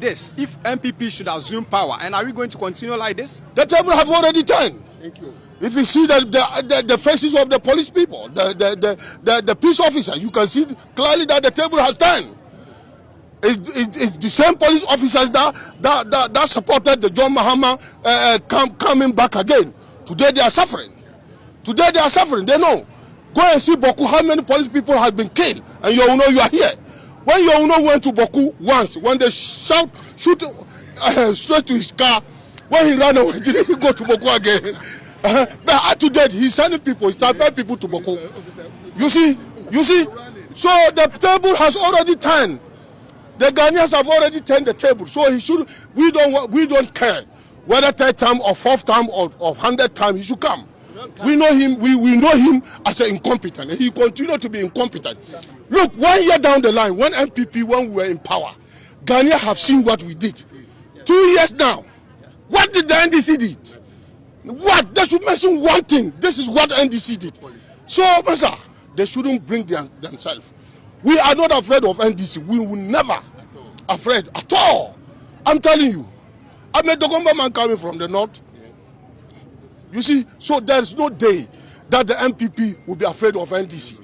this if MPP should assume power? And are we going to continue like this? The table have already turned. Thank you. If you see the faces of the police people, the peace officer, you can see clearly that the table has turned. It's the same police officers that supported the John Mahama coming back again. Today they are suffering. Today they are suffering. They know. Go and see Boku, how many police people have been killed, and you know you are here. When you know went to Boku once, when they shoot straight to his car, when he ran away, didn't he go to Boku again? But today he's sending people, he's transferring people to Boku. You see, so the table has already turned. The Ghanaians have already turned the table, so he should. We don't care whether third time or fourth time or 100th time he should come. We know him. We know him as an incompetent. He continues to be incompetent. Look, 1 year down the line, when MPP, when we were in power, Ghana have seen what we did. 2 years now, what did the NDC did? What? They should mention one thing. This is what NDC did. So, Masa, they shouldn't bring themselves. We are not afraid of NDC. We will never afraid at all. I'm telling you. I'm a Dogomba man coming from the north. You see, so there's no day that the MPP will be afraid of NDC.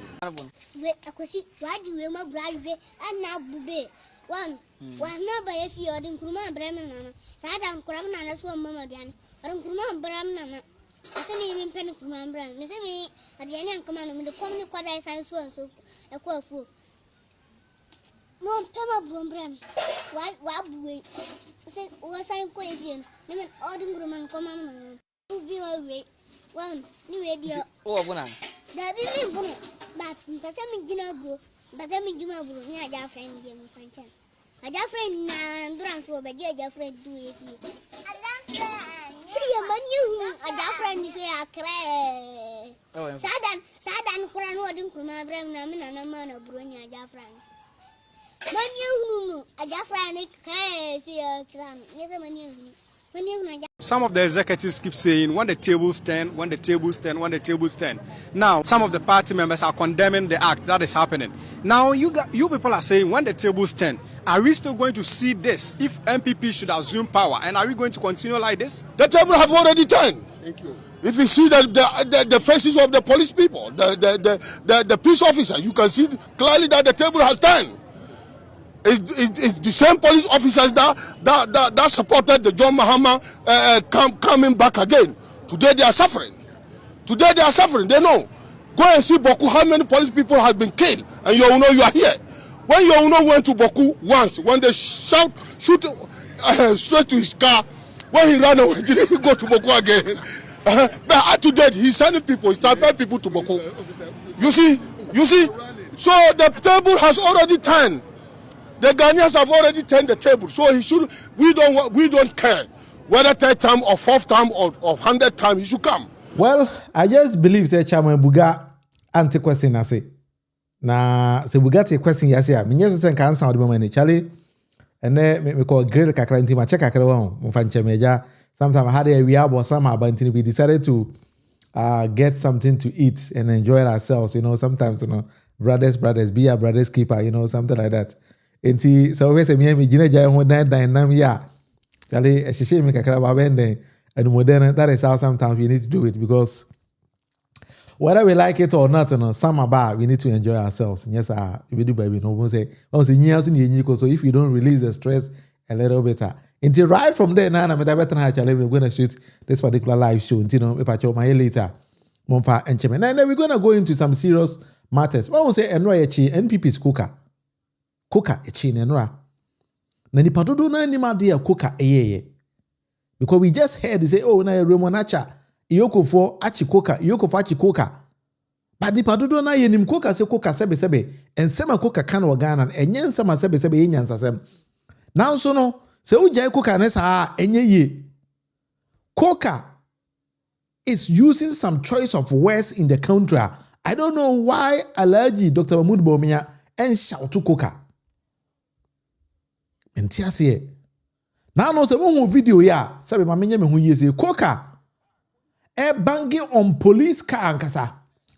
Some of the executives keep saying when the tables turn, when the tables turn, when the tables turn. Now, some of the party members are condemning the act that is happening. Now, you people are saying when the tables turn, are we still going to see this if MPP should assume power? And are we going to continue like this? The table have already turned. Thank you. If you see the faces of the police people, the peace officer, you can see clearly that the table has turned. It's the same police officers that supported the John Mahama coming back again. Today they are suffering. Today they are suffering. They know. Go and see Boku, how many police people have been killed, and you know you are here. When you know went to Boku once, when they shoot straight to his car, when he ran away, didn't he go to Boku again? But today he's sending people, he's transferring people to Boku. You see, so the table has already turned. The Ghanaians have already turned the table, so he should. We don't care whether third time or fourth time or 100th time he should come. Well, I just believe that Chairman Buga anti question I say. Na se Buga te question ya say a menye so say kan answer the moment Charlie. And then me call grill kakra nti ma check kakra wa mo fa nche meja. Sometimes I had a we abo some about we decided to get something to eat and enjoy ourselves, you know. Sometimes, you know, brothers be our brothers keeper, you know, something like that. Enti so we say me gina jai ho dan nam ya kale ehihye me kakra ba bende and modern. That is how sometimes we need to do it, because whether we like it or not, you know, some about we need to enjoy ourselves. Yes, we do baby no one say so if you don't release the stress a little bit until right from there now I'm going to shoot this particular live show until you know if I show my later monfa encheme. And then we're going to go into some serious matters. One will say NPP's Koka echi nenra. Na nipa dodo na ni made ya Koka eyeye. Because we just heard they say oh na Remonacha Iyokofo achi Koka, Iyokofo achi Koka. But nipa dodo na ye nim Koka se Koka sebe ensema Koka kan wa Ghana enye nsema sebe ye nyansasem. Now so no se ujai Koka na sa enye ye. Koka is using some choice of words in the country. I don't know why Alhaji Dr. Mahmoud Bawumia and shout to Koka. Entiase na no se mo video ya sabe ma menye me hu yese Koka e bangi on police car ankasa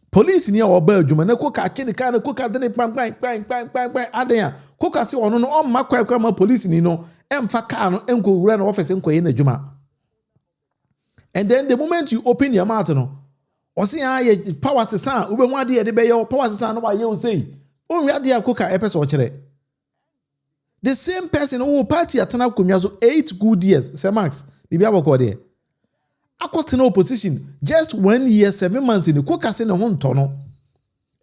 police ni e oba adwuma na Koka kini car na Koka de ne pan adan Koka se ono no on makwa kwa police ni no emfa car no enko wura na office enko ye na dwuma. And then the moment you open your mouth no osi ya power sesan ube hu ade ye de be ye power sesan no wa ye o sei onwi ade akoka epeso kire. The same person who party atana konwa so 8 good years Semax bibi aboko de akotena opposition just 1 year 7 months in koka se ne ho nto no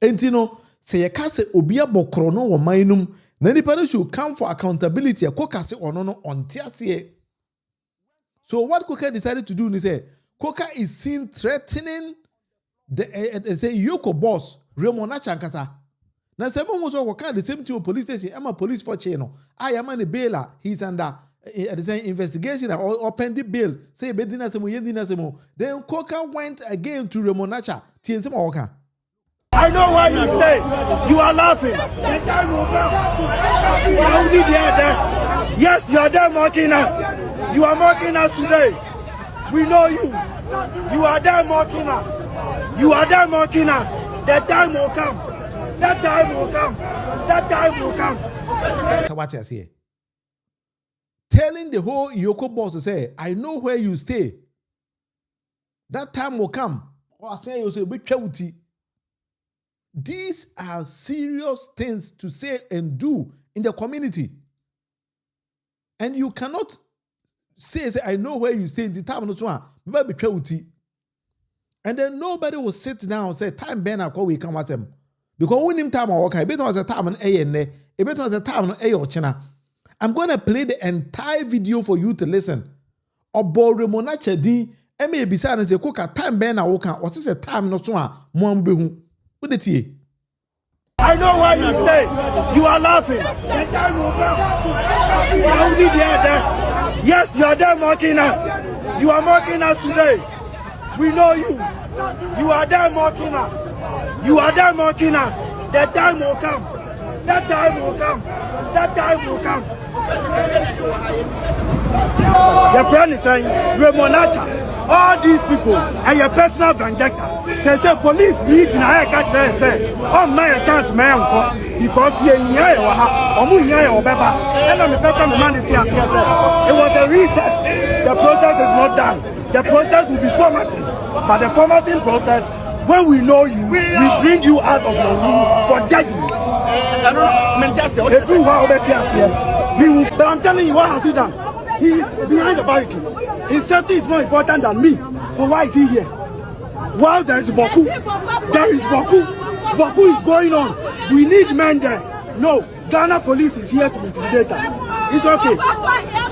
enti no se ye ka se obi abokro no wo manum na nipa no should come for accountability koka se ono no onte ase. So what Koka decided to do is say Koka is seen threatening the say Yoko boss Raymond Chankasa. Now someone was working the same thing police station. I'm a police for channel. I am a bailer. He's under the same investigation or open the bail. Say bedina semo yedina semo. Then Koka went again to Raymond Nacha. I know why you stay. You are laughing. The time will come. Yes, you are there mocking us. You are mocking us today. We know you. You are there mocking us. You are there mocking us. The time will come. That time will come. That time will come. So what you say? Telling the whole Yoko boss to say, I know where you stay. That time will come. Or I say you say be chawuti. These are serious things to say and do in the community. And you cannot say I know where you stay in the time no so be chawuti. And then nobody will sit down and say time ben akwa we come asem. Because when him time work, it was a time on it was a time on China. I'm going to play the entire video for you to listen. Obo Remonacha di eme bisa na se koka time ben na woka o se time no so a mo ambehu. What did he? I know why you stay. You are laughing. The time will come. You are only there. Yes, you are there mocking us. You are mocking us today. We know you. You are there mocking us. You are there mocking us. The time will come. That time will come. That time will come. Your friend is saying, Remonacha, all these people and your personal vendetta. Say police need to catch them. Say, oh my chance, man, because you're here or here or better. And I'm the person the man is here. It was a reset. The process is not done. The process will be formatting. But the formatting process, when we know you, we bring you out of your room for judgment. But I'm telling you, what has he done? He is behind the barricade. His safety is more important than me. So why is he here? While there is Boku, there is Boku. Boku is going on. We need men there. No, Ghana police is here to intimidate us. It's okay.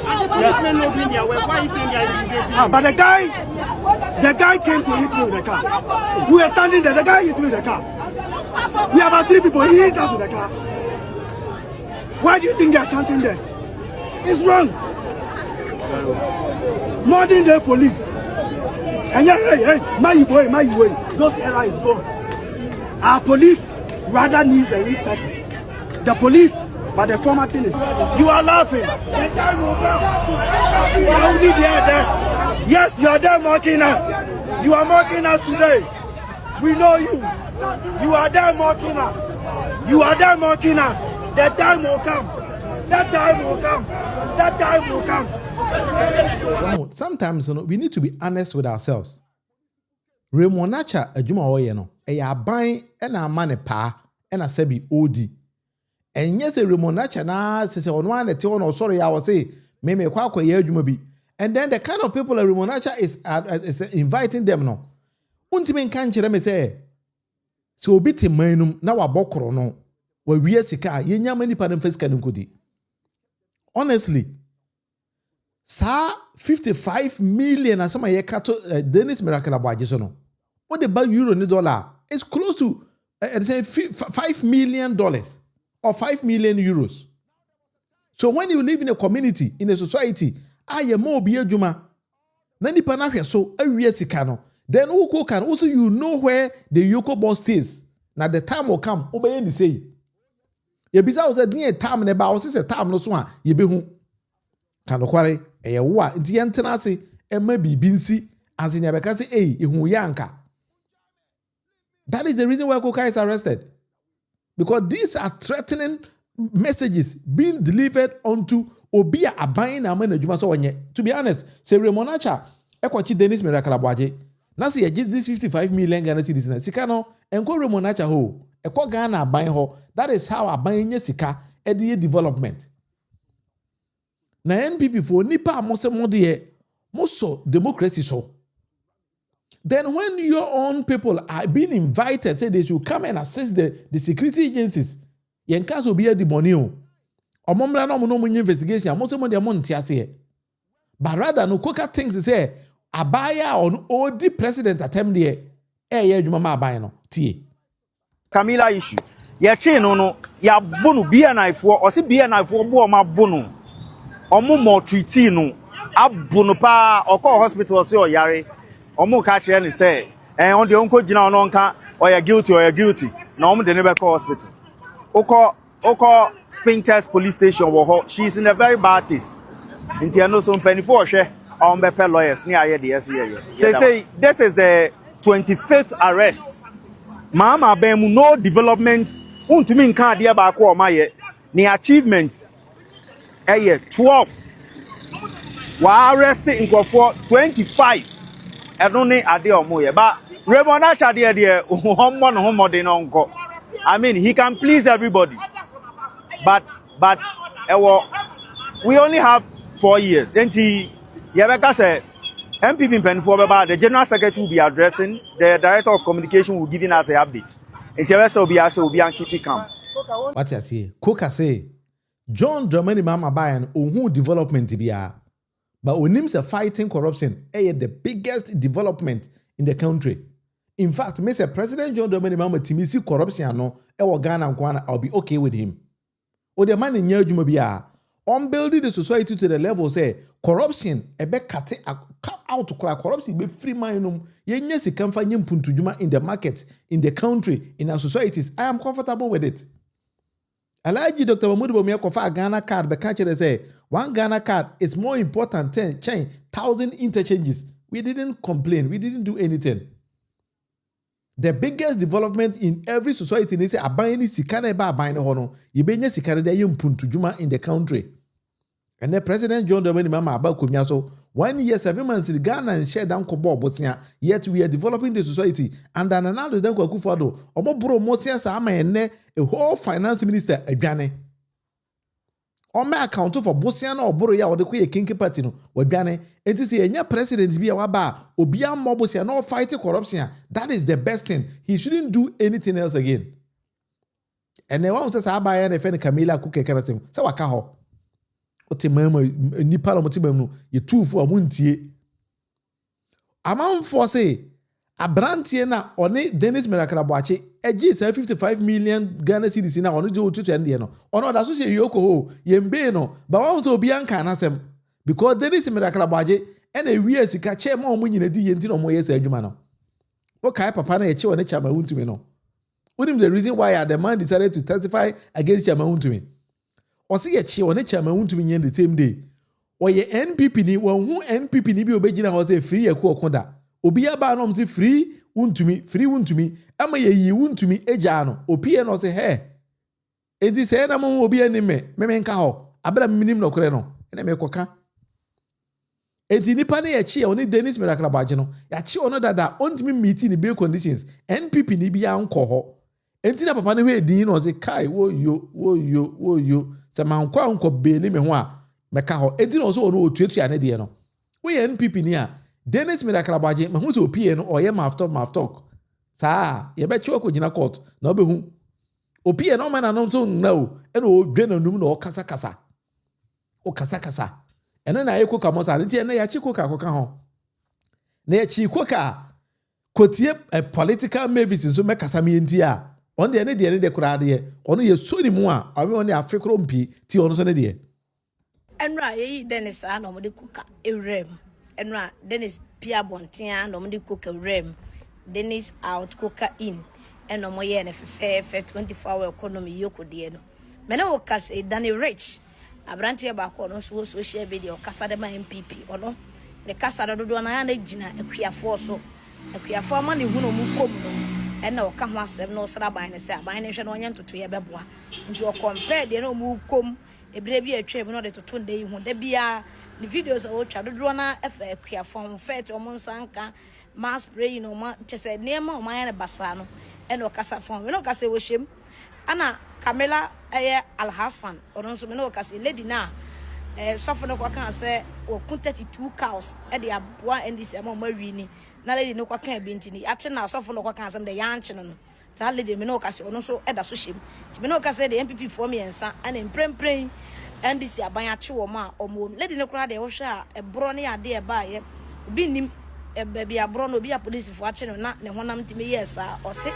And the policemen not doing their work. Why is he saying they are intimidating? But the guy came to hit me with the car. We were standing there. The guy hit me with the car. We have about 3 people. He hit us with the car. Why do you think they are chanting there? It's wrong. Modern day police. And hey, my boy, those era is gone. Our police rather needs a reset. The police, but the formatting is. You are laughing. The time will come. You are only there. Yes, you are there mocking us. You are mocking us today. We know you. You are there mocking us. You are there mocking us. The time will come. That time will come. That time will come. Sometimes we need to be honest with ourselves. Remonacha adwuma oye no e ya ban e na amane pa e na sabi odi. Enye se Remonacha na se ono anete ono sorry ya wo say me kwa ye adwuma bi. And then the kind of people that Remonacha is inviting them no. Untimi nka nkire me say so obi te manum na wabokro no wa wie sika ye nyama ni pa na fasika nkodi. Honestly, sa 55 million as some yekato Dennis Miracle Abaji so no. What the euro ni dollar is close to $5 million or 5 million euros. So when you live in a community, in a society, aye mo bi adwuma na nipa na hwe so awie sika no, then who can also you know where the Yoko boss stays. Now the time will come obey ni say. Ye bisa wo say near time na ba wo say time no so a ye behu. Kan kware eye wo a nti ye ntena ase e ma bibi nsi as in yabeka say ehun yanka. That is the reason why Koka is arrested. Because these are threatening messages being delivered onto Obia Abain na management so onye. To be honest, say Remonacha ekwachi Dennis Mirakalabwaje. Na say this 55 million Ghana cedis na sika no enko Remonacha ho. Ekwa Ghana Abain ho. That is how Abain nye sika edi development. Na NPP for nipa amose modie moso democracy so. Then when your own people are being invited, say they should come and assist the security agencies. Yen case will be the money. Omomra no mo investigation. Mo say mo de mo ntiase. But rather no Koka things say abaya on OD president attempt there. Ye adwuma ma abaya no tie. Camilla issue. Ye che no ya bonu BNI4 or say BNI4 bo ma bonu. Omo mo treaty no abonu pa okọ hospital say oyare. Omo ka che ni say on the onko gina on nka or guilty na omo de ne be call hospital. Oko Spintex police station wo ho. She's in a very bad taste. Inti ano so mpani for hwe on be pay lawyers ni aye de yes here. Say this is the 25th arrest. Mama ben mu no development untumi nka de ba ko o maye ni achievement 12 wa arrest nkofo 25 eno ni ade omo ye ba Raymond Acha de hommo no homode no nko. I mean he can please everybody but we only have 4 years and Yabeka said MPP Penfo Baba, the General Secretary will be addressing, the Director of Communication will giving us an update. And the rest will be and keep it calm. What you say? Koka say John Dramani Mama Bayan who development biya. But when say fighting corruption, the biggest development in the country. In fact, Mr. President John Dramani Mama Timisi corruption no Ghana and Kwana, I'll be okay with him. Or the man in Yajuma biya. On building the society to the level say corruption ebe cut out to corruption be free mindum yenye sika mfa nye mpuntujuma in the market, in the country, in our societies. I am comfortable with it. Alaji Dr. Mahmoud Bawumia kofa Ghana card be catch say one Ghana card is more important than 1,000 interchanges. We didn't complain. We didn't do anything. The biggest development in every society is abayini sikana eba abayini hono. Yibenye sikana de yimpuntujuma in the country. And the President John Dramani Mama Abakumia so 1 year 7 months in Ghana and share down kobo Bosnia. Yet we are developing the society. And then another then Akufo-Addo omo bro mosia sa ama ene a whole finance minister adwane. Ome account for Bosnia na oboro ya ode koye kinki party no wadwane. Enti se enya president bi waba obia mo Bosnia no fight corruption. That is the best thing. He shouldn't do anything else again. And then one says abaya na fe Camilla Kuke karatim. Sa waka ho. Ote mama nipa la motimam no ye tufu amuntie. Amanfo say abrantie na one Dennis Mirakalabwache eji 55 million Ghana cedis na ono je otutu ende no. Ono da so se yoko ho yembe no ba wa so obi anka nasem because Dennis Mirakalabwache ena ewie sika che ma omo nyina di yenti no mo yesa adwuma no. O kai papa na ye che one chama huntumi no. What the reason why the man decided to testify against Chama Huntumi? Or see a cheer on a Chama Huntumi the same day. Or ye NPP ni one who NPP ni be obejina was a free a konda. Obia ba no mti free Huntumi. Ama ye Huntumi ejano. Opia no say hey. Enti say na mo obi anime me nka ho. Abra minim no kore no. Ene me koka. Enti nipa na ye cheer on Dennis Mirakalabwache no. Ya cheer on dada ontimi meeting ni be conditions. NPP ni bia nko ho. Enti na papa ne we din no say kai wo yo se man kwa nko beli me ho a meka ho. Enti no so ono otuatua ne de no. We NPP ni a Dennis Mirakalabwache me hu se opie no oye maf talk. Sa ye be chiwo ko gina court na obehu. Opie no man anom so na o e no odwe na num na o kasa. O kasa. Eno na ye koka mo sa nti na ya chi koka ho. Na ya chi koka kotie political Mavis nso mekasa me nti a on de ne de kura de ono ye so ni mu a awe on afekro mpi ti ono so ne de enra ye Dennis a no mo de kuka ewrem enra Dennis pia bontia no mo de kuka ewrem Dennis out kuka in eno mo ye ne fe 24 hour economy yoko de no me na wo kasa Danny Rich abrantie ba ko no so social media kasa de ma MPP ono ne kasa do na ya na gina akuafo so akuafo ma ne hu no mu kom no and no come once no srabai ne say aban ne hwe no onye ntoto ye beboa nti o compare de no mu kom ebire bi atwa no de toto nda yi hu da bia the videos o twa dodo na efa akua form fet o monsanka mass spray no ma chese nema o man ne basa no and o kasa form we no kasa wo shem ana Camilla Al Hassan or so me no kasa lady na sofo no kwa kan say o kun 32 cows e de aboa ndc am ma wi na lady no kwa kan bi ntini ache na sofo no kwa kan sam de yanche no ta lady me no kasa ono so e da so shem ti me no kasa de MPP for me ensa ana emprempren ndc aban ache wo ma omo lady no kra de wo hwa e bro ne ade e ba ye obi nim e ba bia bro no obi a police fo ache no na ne honam ntimi yesa o se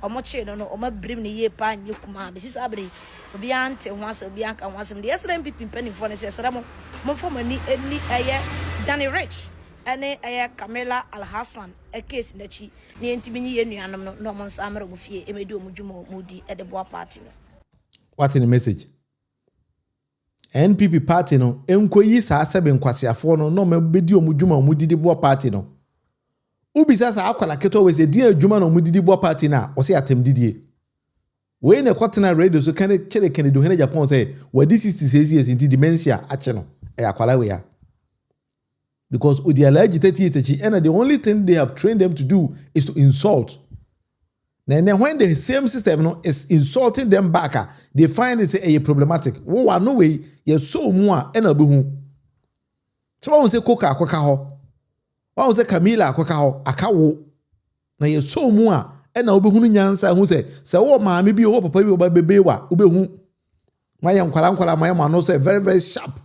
omoche no oma brim ne ye pa nyekuma be sisa abre obi ante ho asa obi anka ho asa de yesra MPP mpani fo ne sesra mo fo mani eni eye Danny Rich ene eye Camilla Al Hassan e case ndachi ne entimi nyi yenuanom no mo nsa amere mo fie emedi omudwuma mudi e de boa party no. What in the message? NPP party no enkoyi saa sebe nkwasiafo no me bedi omudwuma mudi de boa party no. Ubisa sa akwala keto we se di adwuma no mudidi bo party na o se atem didie we na kwatena radio so kan chere do hene Japan say we this 66 years into dementia ache no e akwala we ya because with the alleged 30 years and the only thing they have trained them to do is to insult. Then when the same system no is insulting them back they find it a problematic wo wa no way ye so mu a e na behu so won say koka akwaka ho wa say Camilla akwaka ho akawo na ye so mu a e na obehunu nyansa hu se wo maame bi wo papa bi wo ba bebe wa obehu maye nkwala maye ma no say very very sharp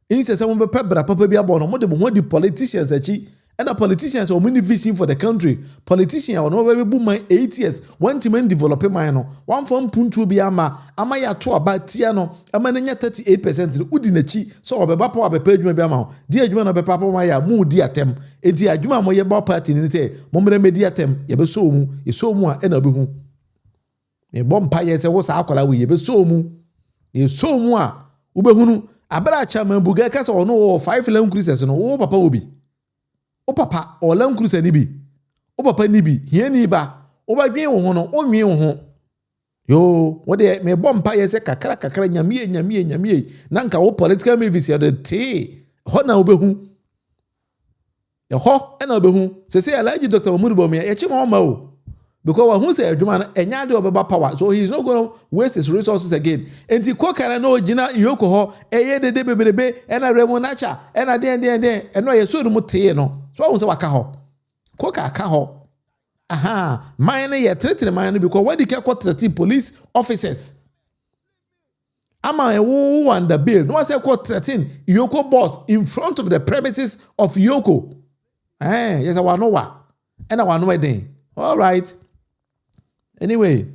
in say mo be pebra papa bi abo no mo de mo di politicians achi and the politicians are many vision for the country. Politicians are no very boom my 8 years. One team and develop my no. One from Puntu Biama, Amaya to about Tiano, Amananya 38%. Udinachi, so a papa of a page may be amount. Dear Juan of a papa Maya, moo dear tem. A dear Juma Moya bar party in say, Momre mediatem, Yabesomu, Yesomua, and Abuhu. A bomb pies was alcohol, we Yabesomu, Yesomua, Ubehunu, Abracha, Bugakas or no 5 long creases and all papa will be. O papa o lan krusa ni bi o papa ni bi hia ni ba o ba dwen wo no o nwen wo ho yo wo de me bompa ye se kakra nyamie na nka wo political movies ya de te ho na obehu ya ho na obehu se Alhaji Dr. Mahmoud Bawumia ya chi ma o because wa hu se adwuma na enya de obeba power so he is not going to waste his resources again enti kokara na ogina yoko ho eye de beberebe ena remo nacha ena den eno ye so mu te no so won se waka ho koka aka ho aha mine ye threaten mine because when they get threaten police officers ama e wo under bail no say threaten Yoko boss in front of the premises of Yoko yes I want know wa and I want know den all right anyway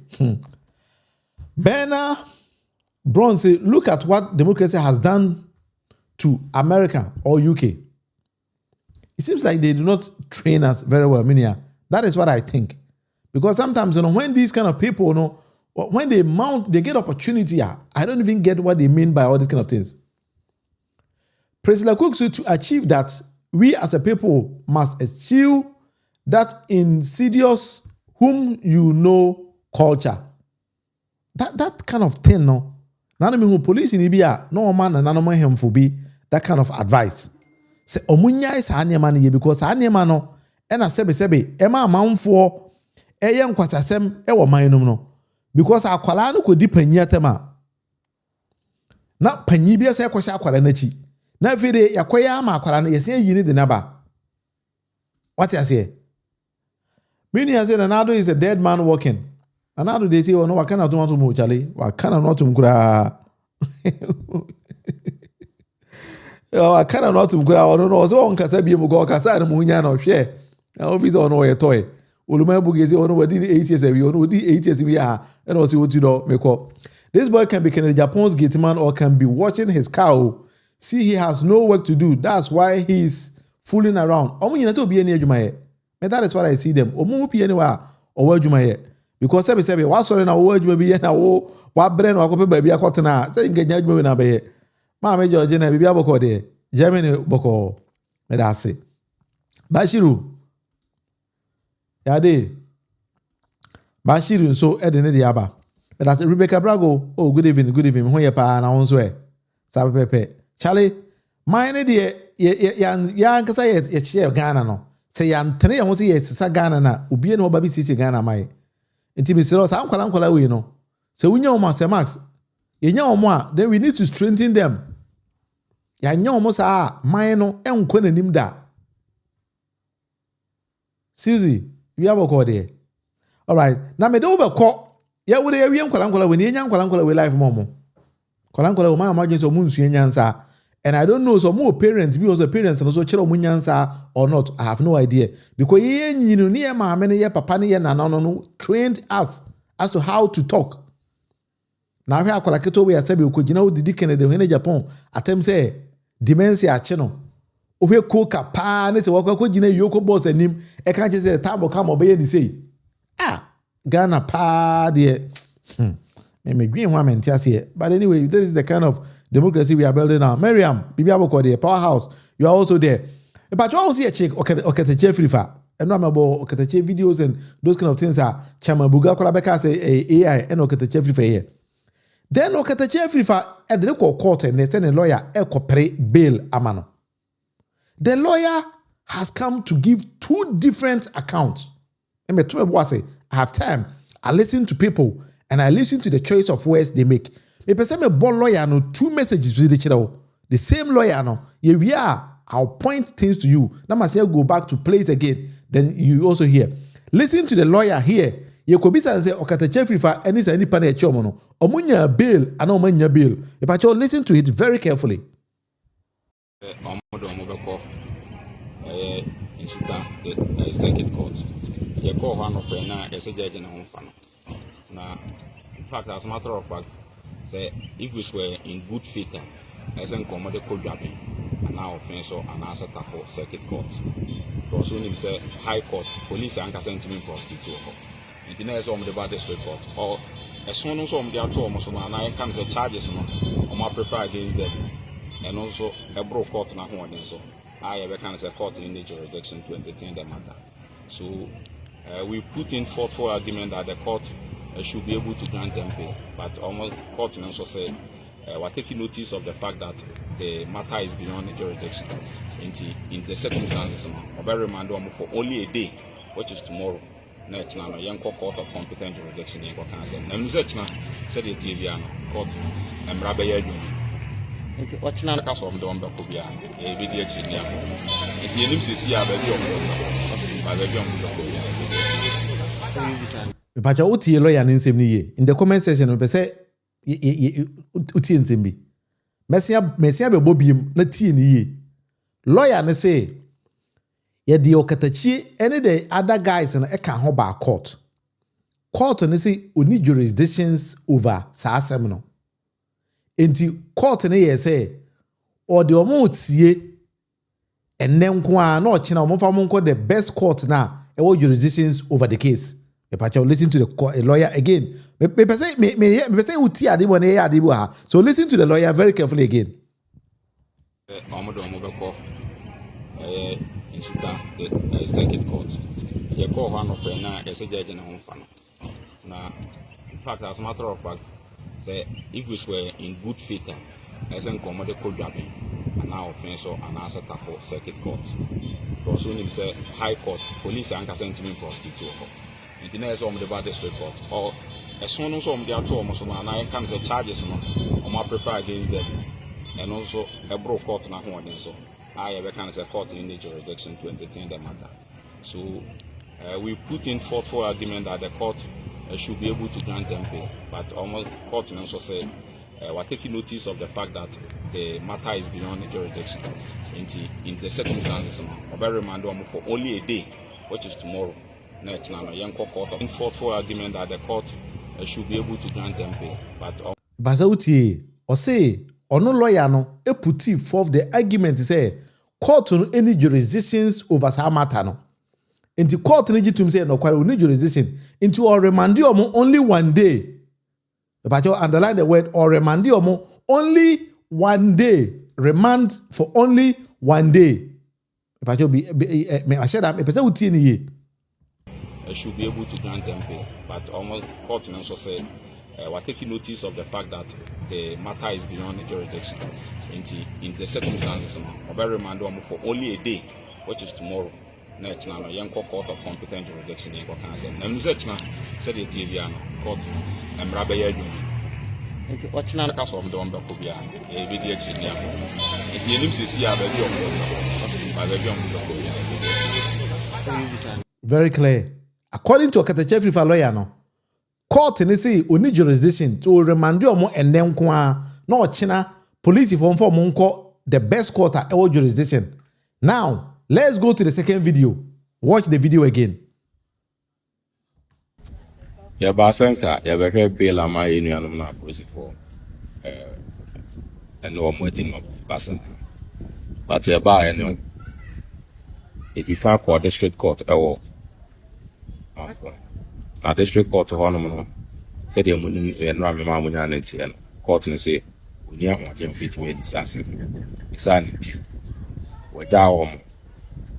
Bernard Bronze, look at what democracy has done to America or UK. It seems like they do not train us very well, Minia. That is what I think. Because sometimes, when these kind of people, when they get opportunity, I don't even get what they mean by all these kind of things. President Cook said to achieve that, we as a people must achieve that insidious whom you know culture. That kind of thing, no. None of police in Ibia, no man and none of him for be that kind of advice. Say omunya is anyama ye because anyama no ena sebe ema amanfo eye nkwasasem e wo manum no because akwala no kodi panyi atema na panyi bia se kwasha akwala na chi na fide yakoya ama akwala no yesi yi ni de naba what you say meaning I say Nado is a dead man walking. Another they say, oh no, I cannot do much, Charlie. I cannot not cry. Oh, I cannot not cry. I don't know. So on Kasabi Mugo Casa and Munyano share. Office on no toy. Ulumabu is on over 8 years. We know 8 years we are, and also what you know, make up. This boy can be Japan's gate man or can be watching his cow. See, he has no work to do. That's why he's fooling around. Omunyana to be any Jumaye. And that is what I see them. Omu pi anywhere or word Jumaye. Because sebe wa sorry na wo adwuma bi na wo wa bre na akope ba bi akotena say ngenya adwuma na be ma me George na bi aboko de Germany boko me da se Bashiru ya de Bashiru so e de ne dia ba. But as Rebecca Brago, oh good evening, ho ye pa na wonso e. Sabe pepe. Charlie, mine de ya nkasa ye share Ghana no. Say ya ntene ya ho se ye sisa Ghana na obie ne oba bi sisi Ghana mai. Enti mi sero sa nkwala we no. Se wunya o ma se Max. Ye nya o mo a then we need to strengthen them. Ya nya o mo sa mine no enko nanim da. Susie, we have a call there. All right. Now me do be call. Ya we dey wiem kwala we nya kwala we life momo. Kwala my emergency o munsu nyansa. And I don't know so more parents because the parents no so chero mu nyansa or not. I have no idea. Because ye nyinu ne ma me ne ye papa ne ye nana no trained us as to how to talk. Now we akwala keto we asabi okogina odidi Kennedy he ne Japan atem say dementia ache no. Ohwe koka pa ne se wakwa gina yoko boss anim e kan che say tabo ka mo be ni say Ghana pa de me green one mentia. But anyway, this is the kind of democracy we are building now. Miriam bibi aboko the powerhouse, you are also there. But you also see a check Okatakyie Afrifa and remember Okatakyie videos and those kind of things are Chama Buga Kolabeka say AI and Okatakyie Afrifa here. Then Okatakyie Afrifa at the local court and they send a lawyer pay bail amano. The lawyer has come to give two different accounts. I have time. I listen to people and I listen to the choice of words they make. Me person me bon lawyer no two messages with each other. The same lawyer no. Here we are. I'll point things to you. Now I say go back to play it again. Then you also hear. Listen to the lawyer here. You could be say Okatakyie Afrifa any say any panel chomo no. Omunya bail and omunya bail. If I listen to it very carefully. The circuit court. You call one of them now as a judge in a home fan. Now, in fact, as a matter of fact, say if we were in good faith, as a commodity cold dropping, and now offense or an answer for circuit courts. Because when you say high court, police and sentiment prostitute, and the next on the district court, or as soon as some of the other almost and I can say charges on my prefer against them, and also a broke court now one so. I reckon a court in the jurisdiction to entertain the matter. So we put in forthful argument that the court should be able to grant them bail. But almost court also said we're taking notice of the fact that the matter is beyond the jurisdiction. In the circumstances, we remand them for only a day, which is tomorrow. Next now, young court of competent jurisdiction in Okatakyie. Now, research now said the TV court and Rabbi. What's not a case of the Umbakubia, a video engineer. If you need to see a baby but you uti lawyer in the comment section, we say uti nsimbi. Mesia be bobium na ti ni lawyer ne say ye di Okatakyie any the other guys na e kan ho ba court. Court ne say oni jurisdictions over sa asem no. Enti court ne ye say or the omo tie enenko a na ochina omo fa monko the best court na e wo jurisdictions over the case. Me pacha listen to the lawyer again. Me say uti adebo na ye adebo ha. So listen to the lawyer very carefully again. The circuit court. You call one of them now as a judge in a home fan. Now, in fact, as a matter of fact, say if we were in good faith, as a commodity cold dropping, and now offense or an answer for circuit courts. Because when you say high court, police and sentiment prostitute, and the next on the district court, or as soon as some of the other almost and I can say charges on my prefer against them, and also a broke court now one so. I reckon a court in the jurisdiction to entertain the matter. So we put in forthful argument that the court should be able to grant them bail. But almost court also said we're taking notice of the fact that the matter is beyond the jurisdiction. In the circumstances, we remand them for only a day, which is tomorrow. Next now, young court in forthful argument that the court should be able to grant them bail. But Bazauti or say or no lawyer no e put forth the argument say court no any jurisdictions over sa matter no. Into court no jitum say no kware any jurisdiction into or remand omo only one day. But you underline the word or remand omo only one day. Remand for only one day. But you be me I said that e pese uti ni ye. should be able to grant them bail. But almost court also said we're taking notice of the fact that the matter is beyond the jurisdiction. In the circumstances, we will remand them for only a day, which is tomorrow. Next now, young court of competent jurisdiction in Okatakyie. Now, next now, said the TV court and Rabbi. What's not a castle of the Umber Kubia, a video engineer. If you need to see a baby, very clear. According to Okatakyie Afrifa lawyer, no court in say only jurisdiction to remand you more and then no China police if for monko the best court at our jurisdiction. Now let's go to the second video. Watch the video again. Yeah, Basenka, you have a bail on my union na process for and no waiting of Basen. But you buy and if you can't call district court, a district court of honor said you and Rami Mamunan and court and say, we have one fit with assassin. Insanity. What down?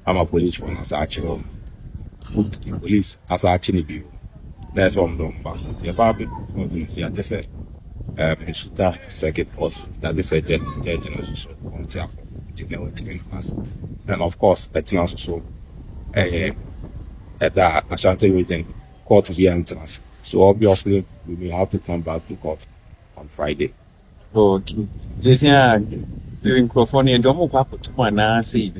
I'm a police for as actual police as actually view. That's what I'm doing. But the Bible, I just said, second court that they said, judge and also on tap to fast. And of course, that's also at the Ashanti region court to be entrance. So obviously, we will have to come back to court on Friday. So, this year, the microphone and don't move up to my nasi.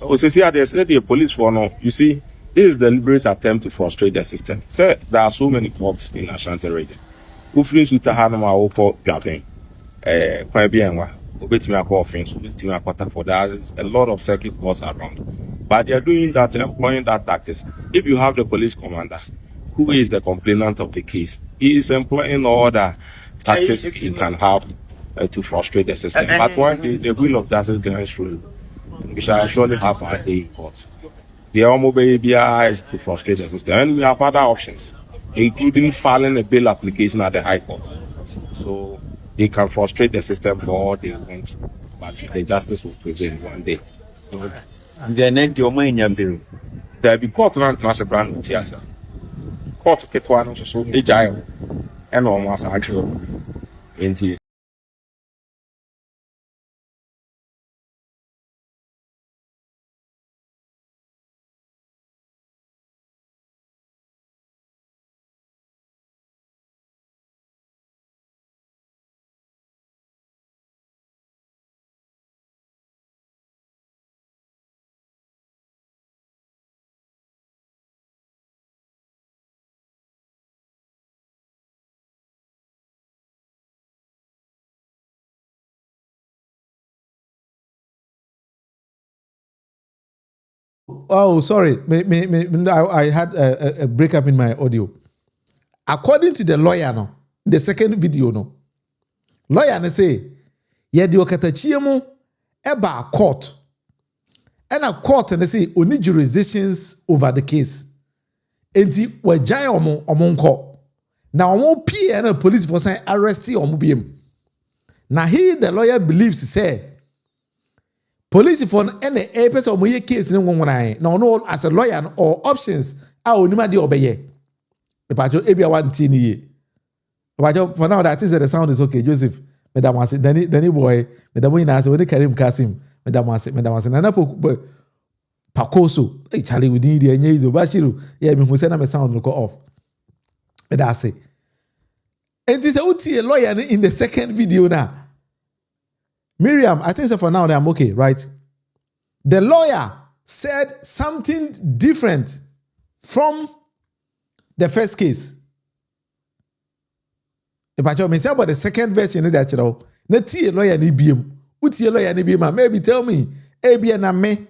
Oh, so see, there's the police for now. You see, this is the deliberate attempt to frustrate the system. So there are so many courts in Ashanti region. Ufrin suta hanama opo piapin. Kwa bienwa. Obetimi akwa offense. Obetimi akwata for that. A lot of circuit courts around. But they are doing that, employing that tactics. If you have the police commander, who is the complainant of the case, he is employing all the tactics he can have to frustrate the system. But when the will of justice goes through, we shall surely have our day in court. The almost is to frustrate the system. And we have other options, including filing a bail application at the High Court. So they can frustrate the system for all they want, but the justice will prevail one day. The next your money in bill. There will be court run to brand Tiasa. Court Ketuano, so agile, and almost actual. Into Oh, sorry. I had a breakup in my audio. According to the lawyer, no, the second video, no, lawyer ne say, yeah, the Okatakyie mu eba court, and a court and they say only jurisdictions over the case. Enti wajaya omonko. Now omo PA and the police for saying arrest omo biem. Now he the lawyer believes say. Police for any person or case in one no as a lawyer or options are only the obey. But you one teeny. But for now that is that the sound is okay. Joseph, Madam was Danny boy, Madam Winas, when they carry him Kasim, Madam was Nana Pacoso, hey Charlie, we need the Yezo Bashiru, yeah, me who send a sound will go off. But I say, and this is a lawyer in the second video now. Miriam, I think so for now I'm okay, right? The lawyer said something different from the first case. If I say about the second version, that you know, not a lawyer ni BM. What's a lawyer ni BM? Maybe tell me, ABN and me.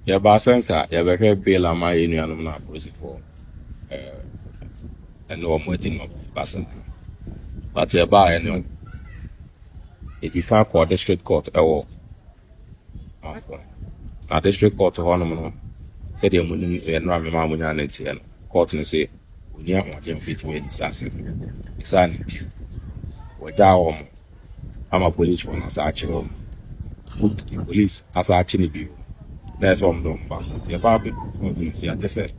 Yeah, Basenka, you have a bail on my union na process for and no waiting of Basen. But you buy and if you can't call district court, a district court of honor said you and Rami Mamunan and court and say, we have one fit with assassin. Insanity. What down? I'm a police for as actual police as actually view. That's what I'm doing. But the about it, I just said,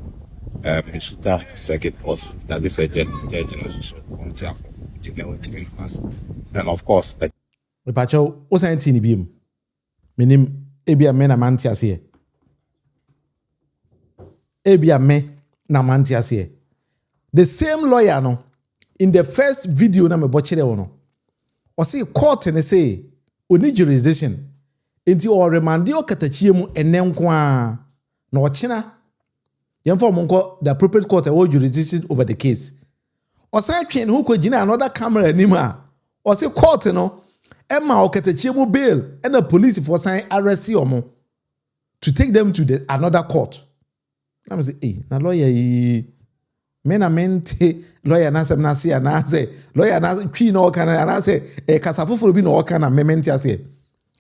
Suta Circuit Court, that is a judge and so on to me fast. And of course, Me pacho o san ti ni biem. Menim ebia me na manti ase. Ebia me na manti ase. The same lawyer no in the first video na me bochire wo no. O say court ne say oni jurisdiction. Enti o remand Okatakyie mu enenko a na o china. Yemfo monko the appropriate court or jurisdiction over the case. O say twen who ko gina another camera anima. O say court no Emma Okatakyie mu bail and the police for sign arrest omo to take them to another court. Na me say, na lawyer yi me na mente lawyer na sem na se na say lawyer na twi na o kan na say kasafoforo bi na o kan na mente ase.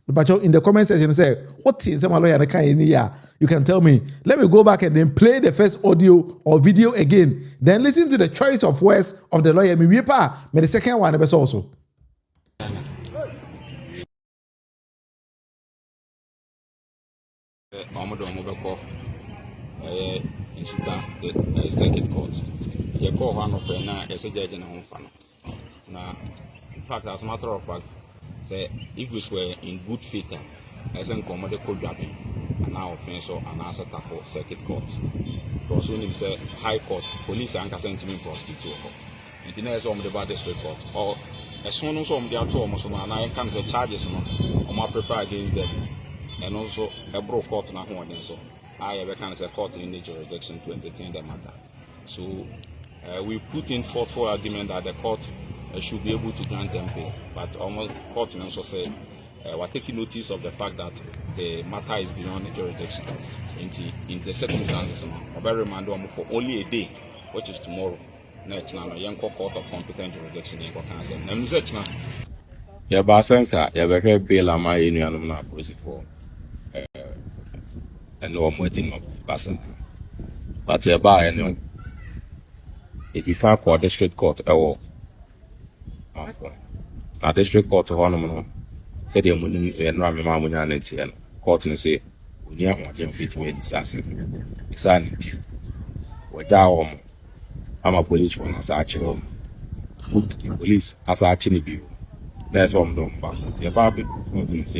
But in the comment section say what is my lawyer na kan any ya, you can tell me. Let me go back and then play the first audio or video again, then listen to the choice of words of the lawyer. Me the second one be also. In the circuit court. You call one of them now as a judge in a home fan. Now, in fact, as a matter of fact, say if we were in good faith, as a commodity code dropping, and now offense or an answer for circuit courts. Because when you say high court, police and sentiment prostitute. It is on the bad district court. Or as soon as some of the other almost and I can say charges on my prefer against them. And also a broke court now one so. I have a kind of court in the jurisdiction to entertain the matter. So we put in forth for argument that the court should be able to grant them bail. But almost court also said we're taking notice of the fact that the matter is beyond the jurisdiction. In the circumstances, I will remand them for only a day, which is tomorrow. Next now, young court of competent jurisdiction in Okatakyie. Yeah, but since you have a bail, I'm not process for. And no one waiting on person. But by anyway, if you can't call district court, a district court to one said you wouldn't and court and say, we don't want them to wait assassin. Exactly. Without I'm a police from Asachio. Police as actually view. That's what I'm doing. But the about it,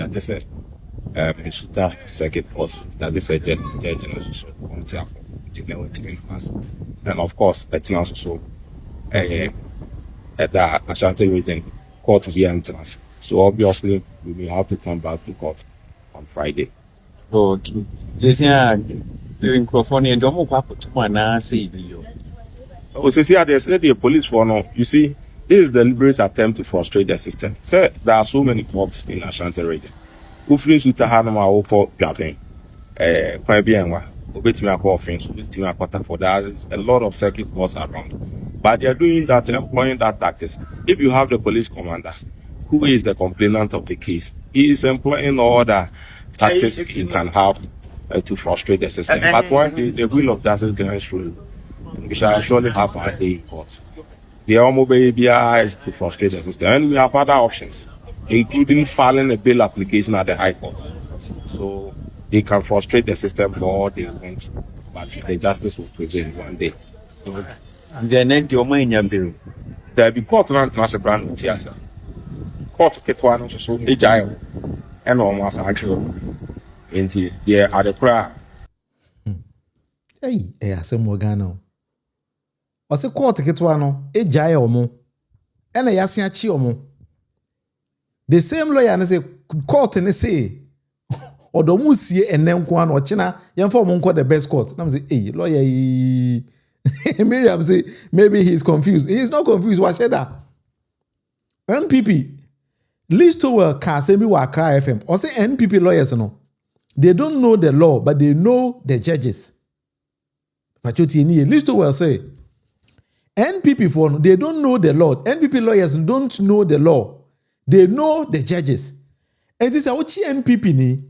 I just said. Suta Circuit Court, that is a judge and so on to me fast. And of course, that's also at the Ashanti region court to be entrance. So obviously, we will have to come back to court on Friday. Okay. This year, the microphone and don't put to my say video. Oh, so see, there's the police for now. You see, this is the deliberate attempt to frustrate the system. So there are so many courts in Ashanti region. Ufrin suta ha no ma wo po dwapen kwa bia nwa obetimi akọ offense obetimi akọta for that a lot of circuit courts around, but they are doing that and employing that tactics. If you have the police commander who is the complainant of the case, he is employing all the tactics he can have to frustrate the system. But when the will of justice goes through, we shall surely have a day in court. The almost baby is to frustrate the system, and we have other options, including filing a bail application at the High Court. So they can frustrate the system for all they want, but the justice will prevail one day. The next your mind, you there be court run as a brand with Tiasa. Court get one so agile and almost actual. Into there are the prayer. Hey, some Morgano. I say court get one, agile omo, and a yasia chi omo. The same lawyer and say court and say or the musie and then one or china young for monko the best court. I'm say, hey, lawyer Miriam say maybe he's confused. He's not confused. What said that? NPP list to a car say me wa cry FM or say NPP lawyers no. They don't know the law, but they know the judges. But you list to say NPP for they don't know the law. NPP lawyers don't know the law. They know the judges. And this is what NPP ni.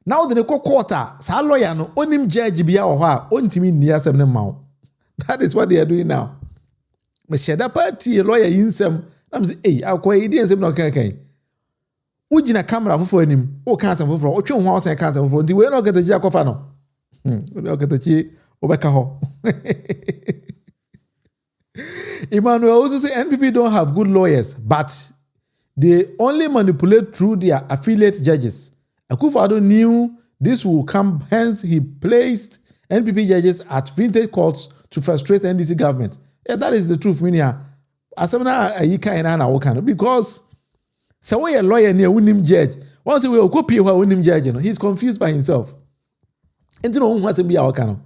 Now the quarter, sa lawyer no onim judge biya o ha ontimi ni asem ne ma. That is what they are doing now. Me sheda party lawyer yinsem. I'm say, hey, akwa idi ensem no kan. Ujina camera for him, o cancer for or chum house and cancer for the way not get the Jacofano. Look at the chi Obekaho. Emmanuel also say NPP don't have good lawyers, but they only manipulate through their affiliate judges. Akufo-Addo knew this will come, hence he placed NPP judges at vintage courts to frustrate NDC government. Yeah, that is the truth, Minia. Because so we a lawyer near unim judge. Once we will copy what unim judge, he's confused by himself. And you know who wants to be our canon.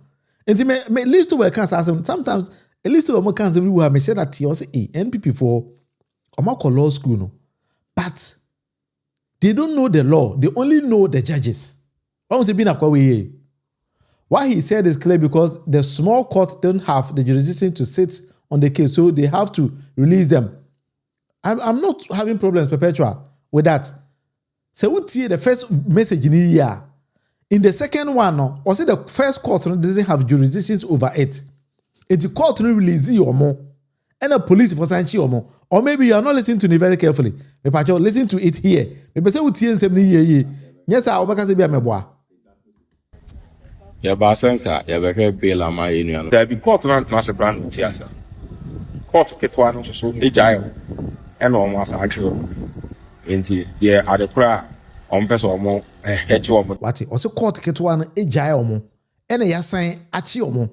And he may least to work sometimes at least to a cancer we have said that he say NPP for or law school, no. But they don't know the law, they only know the judges. Why he said is clear because the small court don't have the jurisdiction to sit on the case, so they have to release them. I'm not having problems, Perpetua, with that. So what the first message in here? In the second one, or say the first court doesn't have jurisdictions over it. It's the court to release you or more. And a police for Sanchi or more. Or maybe you are not listening to me very carefully. Perpetua, listen to it here. Maybe say what here 70 years. Yes, I'll be a meboa. Ya ba senka ya be hwe bail ama enu. There be court na international brand tiasa. Court ketwa no so ejayo. And on was actually into yeah at the cra on person omo what also court ketwa no ejai omo and ya sign achi omo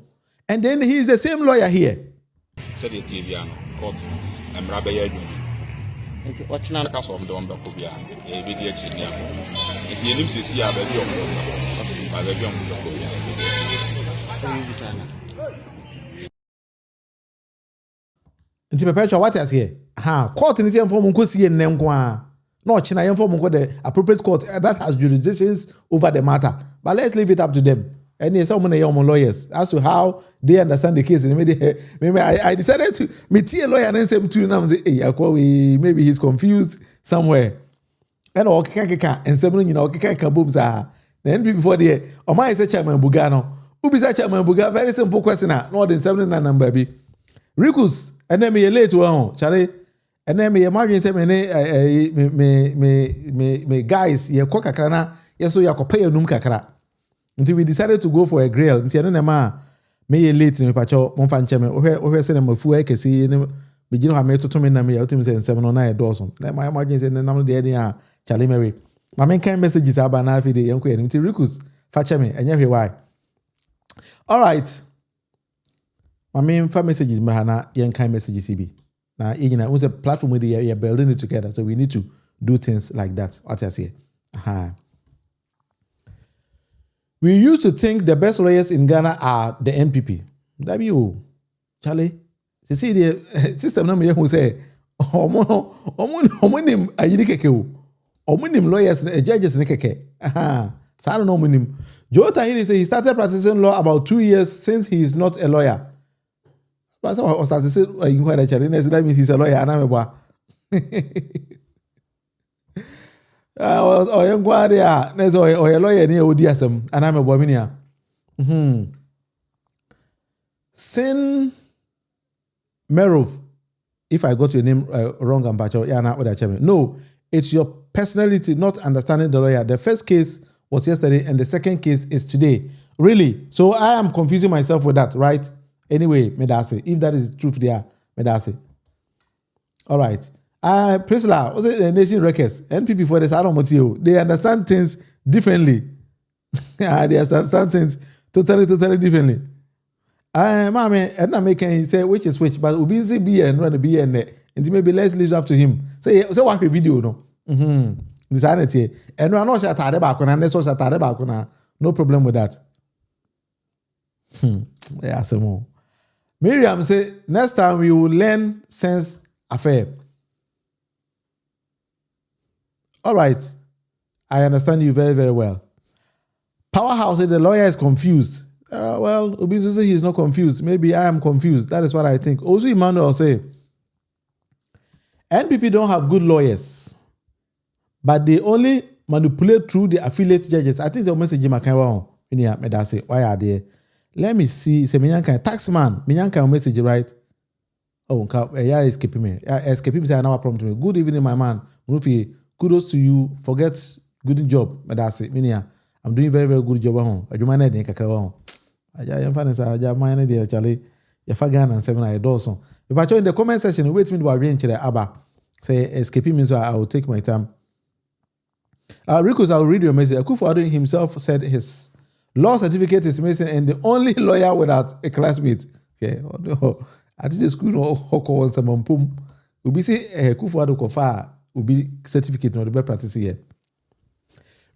and then he is the same lawyer here said the TV ano court emra be ya adwuma nti ochina ka so mdo mba ko bia e bi di achi ni ako nti enim sisi ya ba bi omo ba bi omo ko bia nti Perpetua what is here court in the form of no China form of the appropriate court that has jurisdictions over the matter. But let's leave it up to them. And yes, some lawyers as to how they understand the case. Maybe I decided to meet a lawyer and say to him, hey, maybe he's confused somewhere. And and seven boobs are then before the my chairman Bugano. Who be chairman Buga? Very simple question. No, the 7 number be Rikus. And then me late one, Charlie. And then me imagine say me guys ye kwa kakra na ye so yakopa yanum kakra. Until we decided to go for a grill. Until na ma me late me pacho monfa nche me ohwe se na mafu ekesi ne begin ha me toto me na me ya otimi say 709 dozen. Na my imagine say na nam de dey a Charlie Mary. Ma men kan messages aba na afi de yenko enim. Until Rikus fache me enye hwe why. All right. My main messages, Mahana, young kind messages, CB. Now, it was a platform where you're building it together, so we need to do things like that. What I say, we used to think the best lawyers in Ghana are the NPP. That you, Charlie. You see the system number who say, "Omonim ayidikeke omonim lawyers, judges nekeke." So I don't know omonim. Joe Tahiri say he started practicing law about 2 years since he is not a lawyer. But so I started to say, that means he's a lawyer. And I'm a boy. Oh, young guardia, there's a lawyer near Odiasum, and I'm a boy. Sin Merov, if I got your name wrong, I'm bacho. Yeah, not with that chairman. No, it's your personality, not understanding the lawyer. The first case was yesterday, and the second case is today. Really? So I am confusing myself with that, right? Anyway, Medase, if that is the truth there, Medase. All right. Priscilla, what's it? Nation Records, NPP for the Salon Motio. They understand things differently. They understand things totally differently. Mommy, and I'm making say which is which, but Ubinzi be and run the be and maybe let's leave up to him. Say, so watch a video, no? Insanity. And we're not shattered about and let's also shattered about no problem with that. Yeah, some more. Miriam say next time we will learn sense affair. All right, I understand you very, very well. Powerhouse said the lawyer is confused. Well, Obisu say he's not confused. Maybe I am confused. That is what I think. Ozu Emmanuel say NPP don't have good lawyers, but they only manipulate through the affiliate judges. I think the message in my say why are they? Let me see. Say Minyanka taxman. Minyanka message right. Oh, yeah, escaping me. Escaping me. Say I never prompt me. Good evening, my man. Munufi kudos to you. Forget good job. But that's it. I'm doing very, very good job at home. I do my need kakra I am funny, sir. I just my idea, Charlie. If I can and 7 I do so. If I join the comment section, wait me to arrange the Abba. Say escaping me, so I will take my time. Rikus, I'll read your message. Akufo-Addo himself said his law certificate is missing and the only lawyer without a classmate. Okay, at the school no hoko on some pum. We be say Akufo-Addo kofa will be certificate not the best practice here.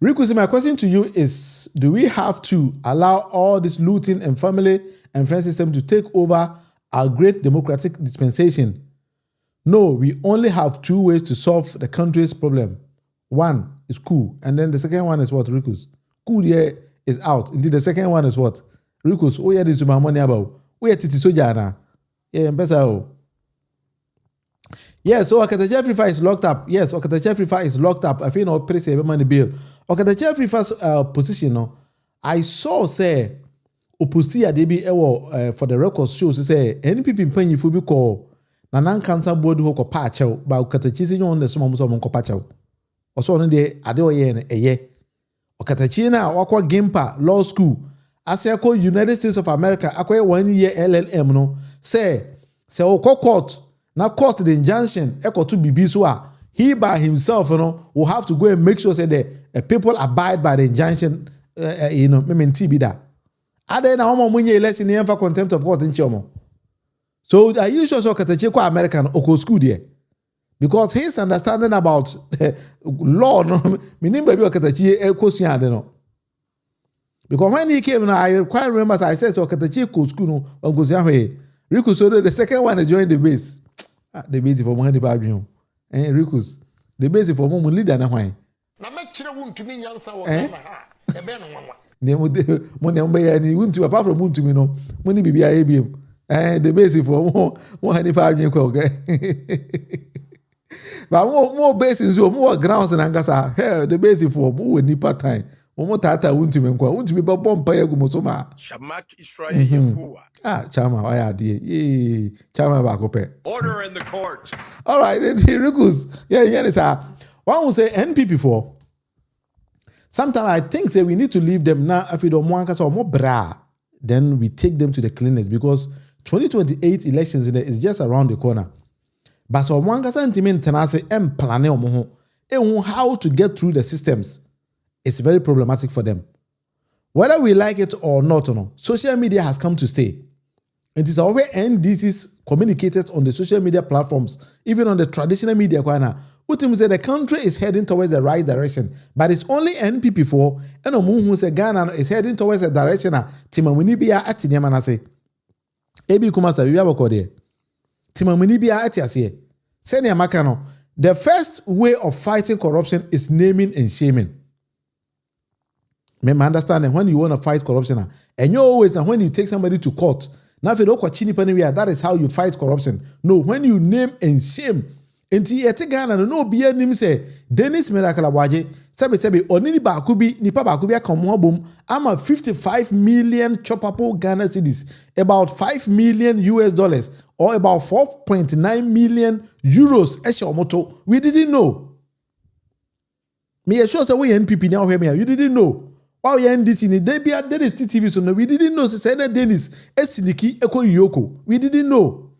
Rikus, my question to you is: do we have to allow all this looting and family and friend system to take over our great democratic dispensation? No, we only have 2 ways to solve the country's problem. One is cool, and then the second one is what, Rikus? Cool here is out. Indeed, the second one is what? Rikus, oh yeah, this is my money about. Oh yeah, titi soja na. Yeah, better. Yes, so Okatakyie Afrifa is locked up. Yes, Okatakyie Afrifa is locked up. I feel no place every money bill. Okatakyie Afrifa's position, no, I saw say Opusti Adebi for the records shows say NPP mpanyi fu bi call na nan cancer board ho ko pa achew ba Okatakyie si nyon ne so mo ko pa achew. Oso no de ade oye ne eye. Okatakyie na wakwa Gimpa Law School asiako United States of America akoye 1 year LLM no say okọ court na court the injunction to bibi so he by himself will have to go and make sure say the people abide by the injunction me be that ade na homo munye election in for contempt of court in chomo. So are you sure so Okatakyie kwa American oko school there? Because his understanding about law no meaning baby Okatakyie ekosua ade no. Because when he came now, I quite remember I said so Okatakyie ko school no ongosia hwe. Rikus, so the second one is join the base. The base for money badwin. Rikus. The base for mo leader na hwan. Na make kire wuntumi nyansa wo na ha. E be no nwanwa. Ne mo ne mbe ya ni wuntu apart from wuntumi no. Mo ni bibia ebiem. The base for mo hani badwin ko okay. But mo base so mo grounds na ngasa. The base for mo ni part time. Mo tata wuntumi nkwa. Wuntumi ba bompa ya gumo so ma. Shamak Israel Yahuwah. Chama, why are they? Chama bakope. Order in the court. All right, then Rikus. Yeah, one will say NPP for. Sometimes I think say we need to leave them now. If we don't want us or more bra, then we take them to the clinics because 2028 elections is just around the corner. But so one sentiment tenase plan how to get through the systems. It's very problematic for them. Whether we like it or not, social media has come to stay. It is already NDC's communicators on the social media platforms, even on the traditional media. Utim say the country is heading towards the right direction, but it's only NPP for and who say Ghana is heading towards the direction. Timamuni at Tinyamanase. Ebi Kumasa, we have a code. Timamuni atiase. Senior Makano. The first way of fighting corruption is naming and shaming. Remember, understand that when you want to fight corruption, and you always, and when you take somebody to court, now if you don't that is how you fight corruption. No, when you name and shame, and Ghana no be name say Dennis Merakalawaje, Sabi Onini Bakubi, Nipa Bakubia Komobum, I'm a 55 million chopapo Ghana cedis, about $5 million US, or about 4.9 million euros. Eshomoto, we didn't know. Me assure say we NPP now here, you didn't know. Wow, yeah, NDC ni Debia Dennis TV so no, we didn't know. Say Dennis Esiniki Eko Yoko. We didn't know.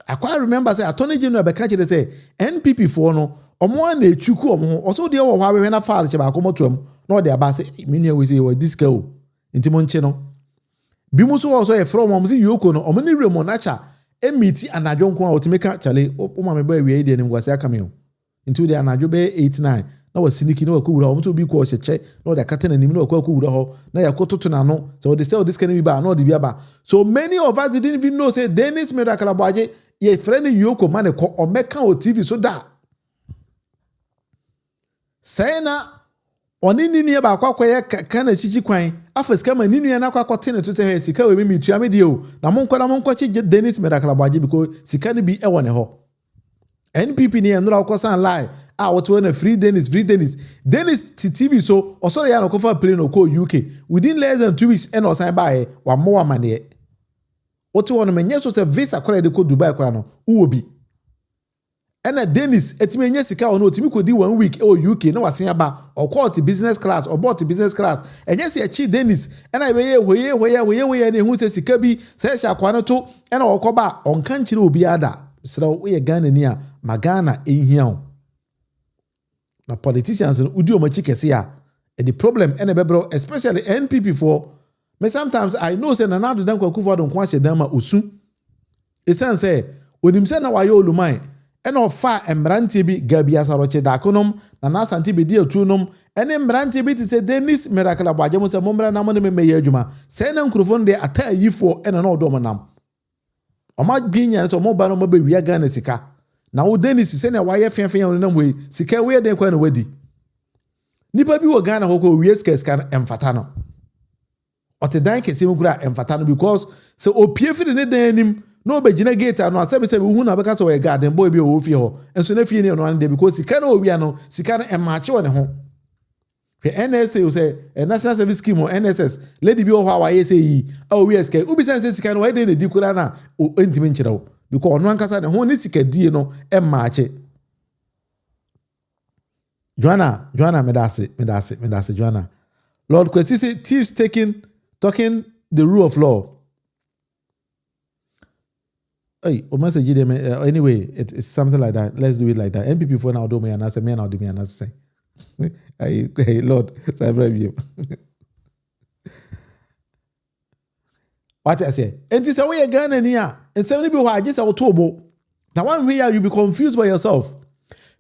I quite remember say Attorney General Bekachi say NPP for no. Omo na echuku omo. Also dey wo hwa we na file che ba komoto no dey aba say me we say this girl. Inti mo nche no. Bi mu so also e from omo say Yoko no. Omo ni remo nacha emiti anadwo nko a otimeka chale o ma me ba we dey nim gwase aka me o. Inti dey anadwo be 89. Na wa siniki na wa ko wura omo bi ko hyeche na de kata na nim na wa ko wura ho na ya kototo na no so they say this can be ba na de bia ba. So many of us didn't even know say Dennis Merakalawaje ye friend Yoko man ko omeka o TV so da say na oni ninu ba akwakoye kana chichi kwan afaska ma ninu na akwakote ne to say sika we mi tua me de o na monko chi Dennis Merakalawaje because sika ne bi e wone ho NPP ni enura okosan lie what when a free Dennis TV so or sorry ya no cover plane no ko UK within less than 2 weeks and osan buy one more money what one menye so say visa kwara de ko Dubai kwara no uobi And a Dennis, etime nye sika ono timi kodi 1 week or UK no wasen aba or call to business class or bought to business class. And yes, ye Dennis and I we ne hu se sika bi se sha kwano to and okoba on kanchire obi ada. So we Ghana ni a magana ehia. Na politicians udi o machi kese a the problem and bebro especially NPP for me sometimes I know say na do dan kwaku for don kwa hye dan ma osu. Esan say onim say na wayo oluman ena ofa emrantie bi gabi asaroche dakonom na na santi bi di atunom ene emrantie bi ti say Dennis miracle abwaje mo say momra na mo ne meye adwuma say na nkrofon de ata yifo ena na odo mo nam o ma gwinya so mo ba no mo be wia Ghana sika na wo Dennis say na waye fiafian on nam we sika we de kwa na wadi nipa bi wo Ghana hoko wie sika emfata no ote dan kese mu kura emfata no because so opie fi ne dan nim no be gina gate no asabe se hu na be ka so we garden boy bi o fi ho enso na fie ne no an de because sika na owia no sika na emache won ne ho hwe NSA o say National Service Scheme o NSS lady bi o ho awaye say yi a owia sika ubi sense sika no we de di kura na o entimi nkyere wo because ono ankasa ne ho ne sika die no emache Joanna medase Joanna Lord Kwesi say thieves talking the rule of law. Hey, o message them anyway. It's something like that. Let's do it like that. NPP for now do me and I say me now do me and I say. Hey Lord, so I brave you. What I say? And this way again and here. And 70 people are just October. Now one way you be confused by yourself.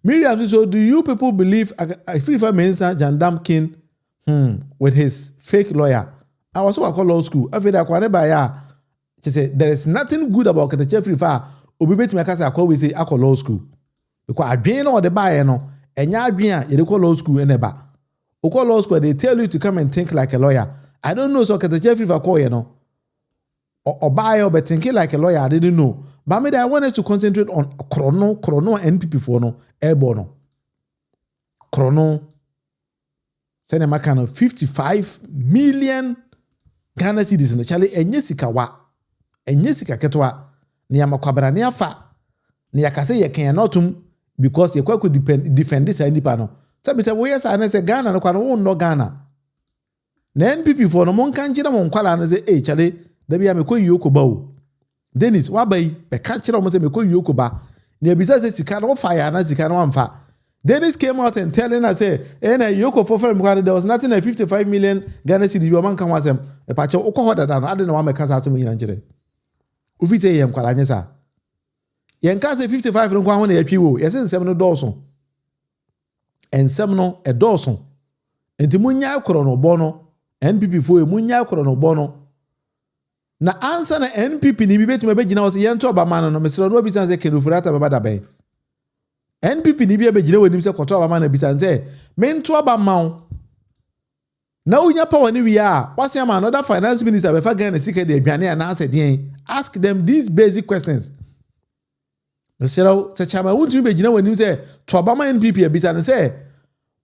Miriam, so do you people believe Afrifa Mensa Jandam King with his fake lawyer? I was so I call law school. I feel that whenever she said there is nothing good about Okatakyie Afrifa. Obi betimi aka say akwa we say akọ law school. Because adwen no the buy no enya adwen you call law school eneba. Okọ law school they tell you to come and think like a lawyer. I don't know so Okatakyie Afrifa call you know. Or buy or but thinking like a lawyer I didn't know. But me I wanted to concentrate on chrono NPP for no airborne. Chrono send a kind of 55 million Ghana citizens actually enyesika wa enyesika ketwa ni amakwabra ni afa ni yakase ye kan notum because ye kwa defend this nipa no sabi say we yes na say Ghana no kwa no no Ghana na NPP for no mon kan kire mon kwala na say chale da bia me ko yoko ba o Dennis wa bai be kan kire mo say me ko yoko ba na ebisa say sika no fire na sika no amfa. Dennis came out and telling us, say, Yoko for there was nothing like 55 million Ghana cedis. You man can was him. A patch of Okohoda than I didn't want my cousin in Nigeria. Ufi say him, Kalanesa. Yankasa 55 from Kwan a pew, yes, and 7 Dawson. And 7 a Dawson. And the Munya Corono Bono, NPP for a Munya Corono Bono. Na answer na NPP ni bibet me begina was yanto abamana no mesro no bisan se kenu furata babada bay. NPP ni bia begina wanim se koto abamana bisan se mento abamao. Na unya power ni wi a wase am another finance minister be fa Ghana sika de aduane na ase den. Ask them these basic questions. Mesro se chama wuntu begina wanim se to abama NPP bisan se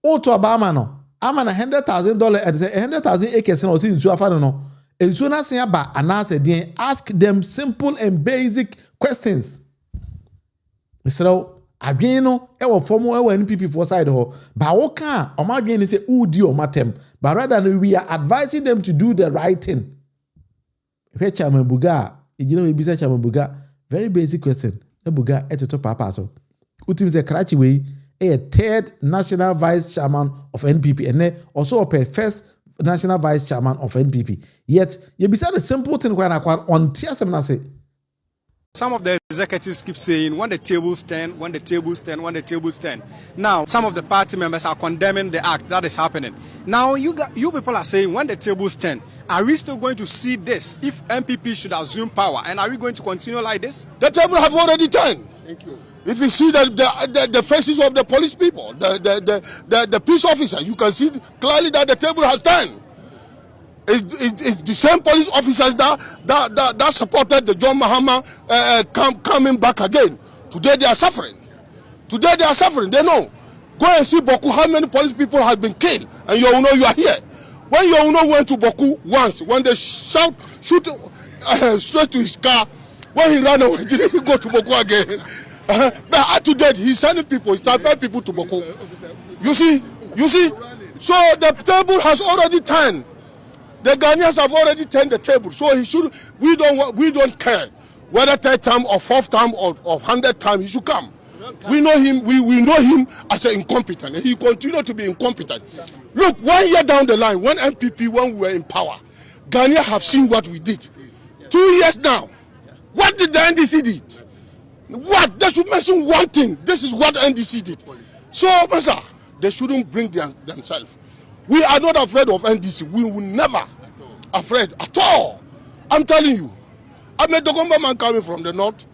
o to abama no ama na $100,000 and say 100,000 acres na o si nsu afa no. And soon as ba anase den ask them simple and basic questions. So adwen no e wo form e wo NPP for side ho ba wo kan o ma adwen ni say udi o matem but rather than we are advising them to do the right thing. If Chairman Buga igina we bisa Chairman Buga very basic question e Buga e to papa so utim say Karachi we a third national vice chairman of NPP and also a first national vice chairman of NPP. Yet, you be said a simple thing when I on TSM. Some of the executives keep saying when the tables turn, when the tables turn, when the tables turn. Now, some of the party members are condemning the act that is happening. Now, you people are saying when the tables turn, are we still going to see this if MPP should assume power? And are we going to continue like this? The table have already turned. Thank you. If you see the faces of the police people, the peace officer, you can see clearly that the table has turned. It's the same police officers that supported the John Mahama coming back again. Today they are suffering. Today they are suffering. They know. Go and see Boku, how many police people have been killed, and you know you are here. When you know went to Boku once, when they shoot straight to his car, when he ran away, he didn't go to Boku again. But up to date, he's sending people, he's transferring people to Boko. You see? So the table has already turned. The Ghanaians have already turned the table. So he should. We don't care whether third time or fourth time or 100th time he should come. We know him. We know him as an incompetent. He continued to be incompetent. Look, 1 year down the line, when we were in power, Ghana have seen what we did. 2 years now, what did the NDC did? What? They should mention one thing. This is what NDC did. So, sir, they shouldn't bring themselves. We are not afraid of NDC. We will never afraid at all. I'm telling you. I'm a Dogomba man coming from the north.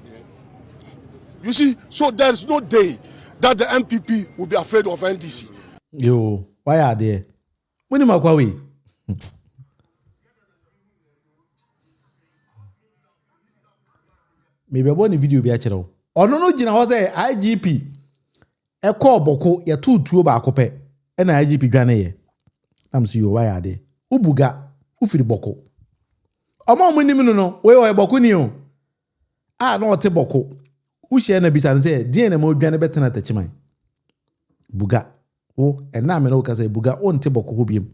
You see, so there's no day that the MPP will be afraid of NDC. Yo, why are they? When am I going? Maybe I want a video be actually. Or no, Jina was a IGP. A call Boko, ya 2 ba kope. And IGP Ghanaian. I'm see you, why are they? Ubuga, Ufiri Boko. Omo muni no, we were Boko ni o. Ah, no te Boko. Ushi na bisa nse DNA mo dwane betena tachiman. Buga. O na me no ka say buga on te Boko ho biem.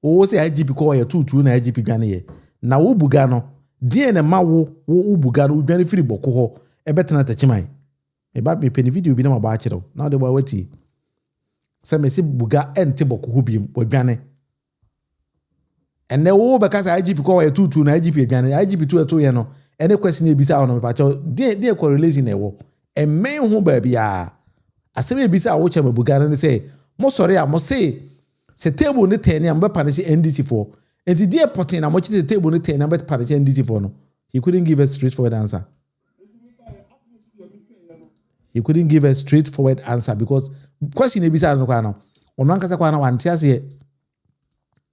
O say IGP ko ya 2 na IGP dwane ye. Na wo buga no, DNA ma wo buga no dwane firi Boko ho e betena tachiman. E ba me peni video bi na ma ba akere. Na de ba wati. Se me si buga ente Boko ho biem wo dwane. Ene wo be ka say IGP ko ya 2 na IGP dwane. IGP 2 eto ye no. Any question ebisa on me pacho dey correlation e wo emme hu ba bia asem ebisa wo che mabuga ne say mo sori a mo say se table ne 10 am be punish NDC for enti dey potin na mo chi table ne 10 am be punish NDC for no he couldn't give a straightforward answer because question ebisa no kwa no ono ankasa kwa na wante ase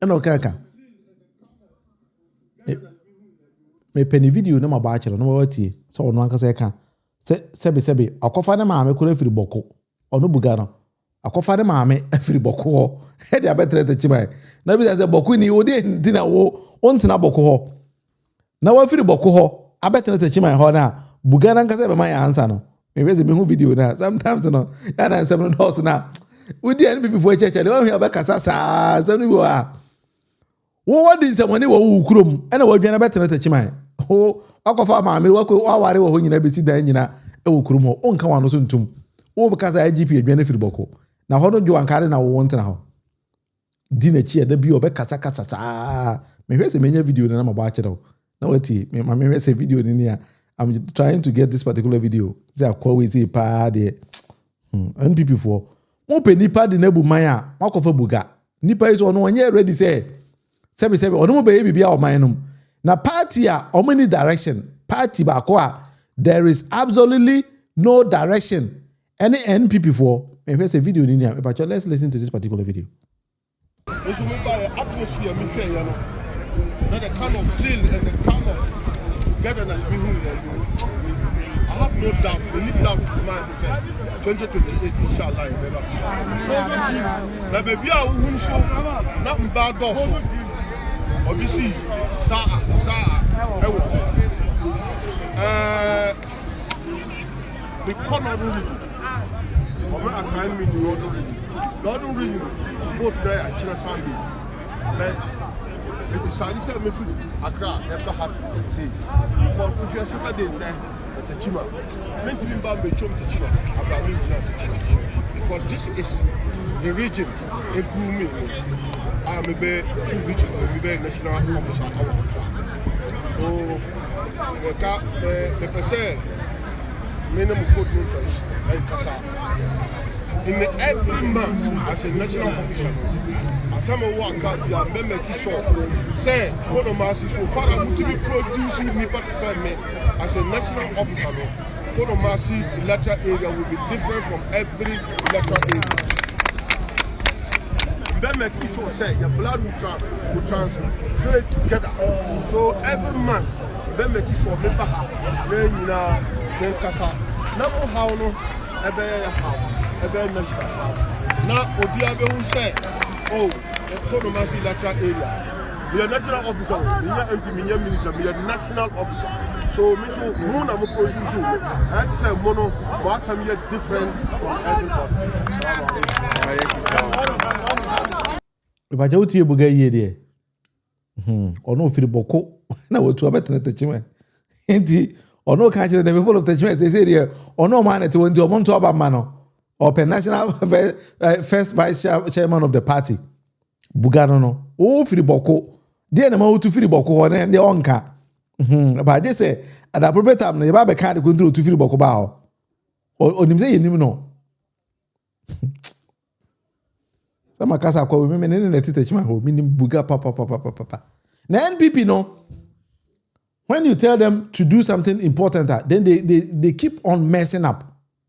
e no kaka me penny video na ma chero na wati so ono anka se ka sebe akofa ne maame kura firi Boko ono buga no akofa ne maame afiri Boko ho e dia betre te chibai na bi say Boko ni odi ntina wo ontina Boko ho na wa firi Boko ho abetre te chibai ho na buga na anka se be my answer no me be me hu video na sometimes no ya na answer no house na odi en before church le o hia be kasa sa so no bi wa wo wadi nsamani wo kurom ena wo dwana betre te chibai o akofa maame wako aware wo nyina besi dan nyina e wo kurum ho onka wano so ntum wo bekasa IGP adwane firi Boko na ho no jo ankare na wo ntena ho di na chi eda bi obekasa kasa saa me hwese menya video na ma ba akere na wati me hwese video ni ya I'm trying to get this particular video say akwa we say pa de NPP for mo pe nipa de na bu man a makofa buga nipa iso no onye ready say sebe ono mo be bibia o man no na party a omni direction party ba ko a there is absolutely no direction any NPP for me face a video ni nia but let's listen to this particular video. Into me by atmosphere me say you know that the kind of zeal and the kind of togetherness we I have no doubt we live down to man 2028 inshallah na baby a wu so na mba do so obisi saa ewo the corner room omo assign me to Lord really vote there at China Sunday but it decided say me fit Accra after hat day but if you Saturday there at the Chima meant to be back be chom to Chima about me to Chima because this is the region a grooming I'm a national officer. So, the person, minimum code numbers, like Kasa. In every month, as a national officer, as I'm a worker, the member say, Konomasi, so far as to be producing me, but as a national officer, Konomasi electoral area will be different from every electoral area. Then make it so say your blood will transfer together. So every month, then make it so member then you know then kasa. Now how no ebe national. Now Obiabe who say oh Konomasi lateral area. We are national officer. We are MP, we are minister. We are national officer. So, Mr. Moon, I'm producer. I say mono, but some yet different from everybody. If I don't hear Buga ye, or no feel boko, now we're too better than the chimney. Indeed, or no catch the people of the chimney, they say here, or no man to went to a monto about mano, or per national first vice chairman of the party. Bugano, oh, feel boko, dear no to feel boko, and the onka. But I just say, at the appropriate time, the Baba can't go through to feel boko bow. Or him say, you know. Some casa call women in the teach my home, meaning buga papa. Now NPP no. When you tell them to do something important, then they keep on messing up.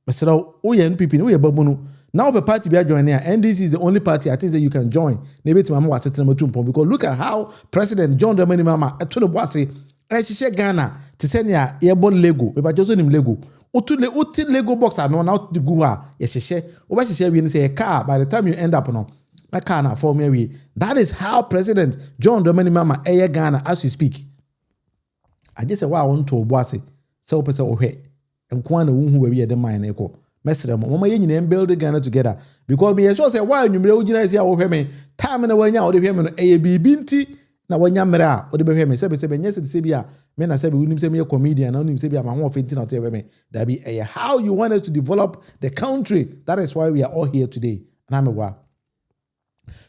But say, oh yeah, NPP, no yeah, babunu. Now the party we are joining here, and this is the only party I think that you can join. Maybe to mama was because look at how President John Dramani Mama to the bossy. I share Ghana to send ya airborne Lego. We just him Lego. Uti Lego box are not out the gua. Yes, share. Over share we say a car. By the time you end up on a car na for me. That is how President John Dramani Mama air Ghana as we speak. I just say wow on to bossy. So person ohe. And kwana who we are the mine echo. Mestre mama yen build Ghana together. Because me so say why you me say ohe me. Time na wanya ode hwe me no binti. Na wanya mera o de behwe me sebe nyese de sebia me na sebe unim se me comedian na unim sebia ma ho fenti na tebe me that be how you want us to develop the country. That is why we are all here today. Na me wa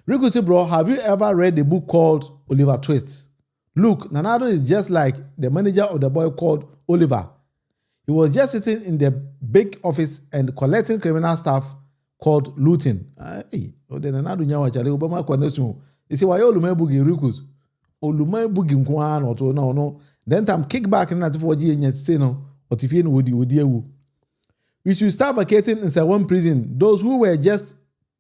Rico say, bro, have you ever read the book called Oliver Twist? Look, Nanado is just like the manager of the boy called Oliver. He was just sitting in the big office and collecting criminal stuff called looting. Hey, then Nanado nyawa chale Obama kwanesu. You see why you lume bugi Ricos? Oluma bugi nkwan or to no. Then time kick back in that 4G and yet say no, or if you know would you. We should start vacating in one prison. Those who were just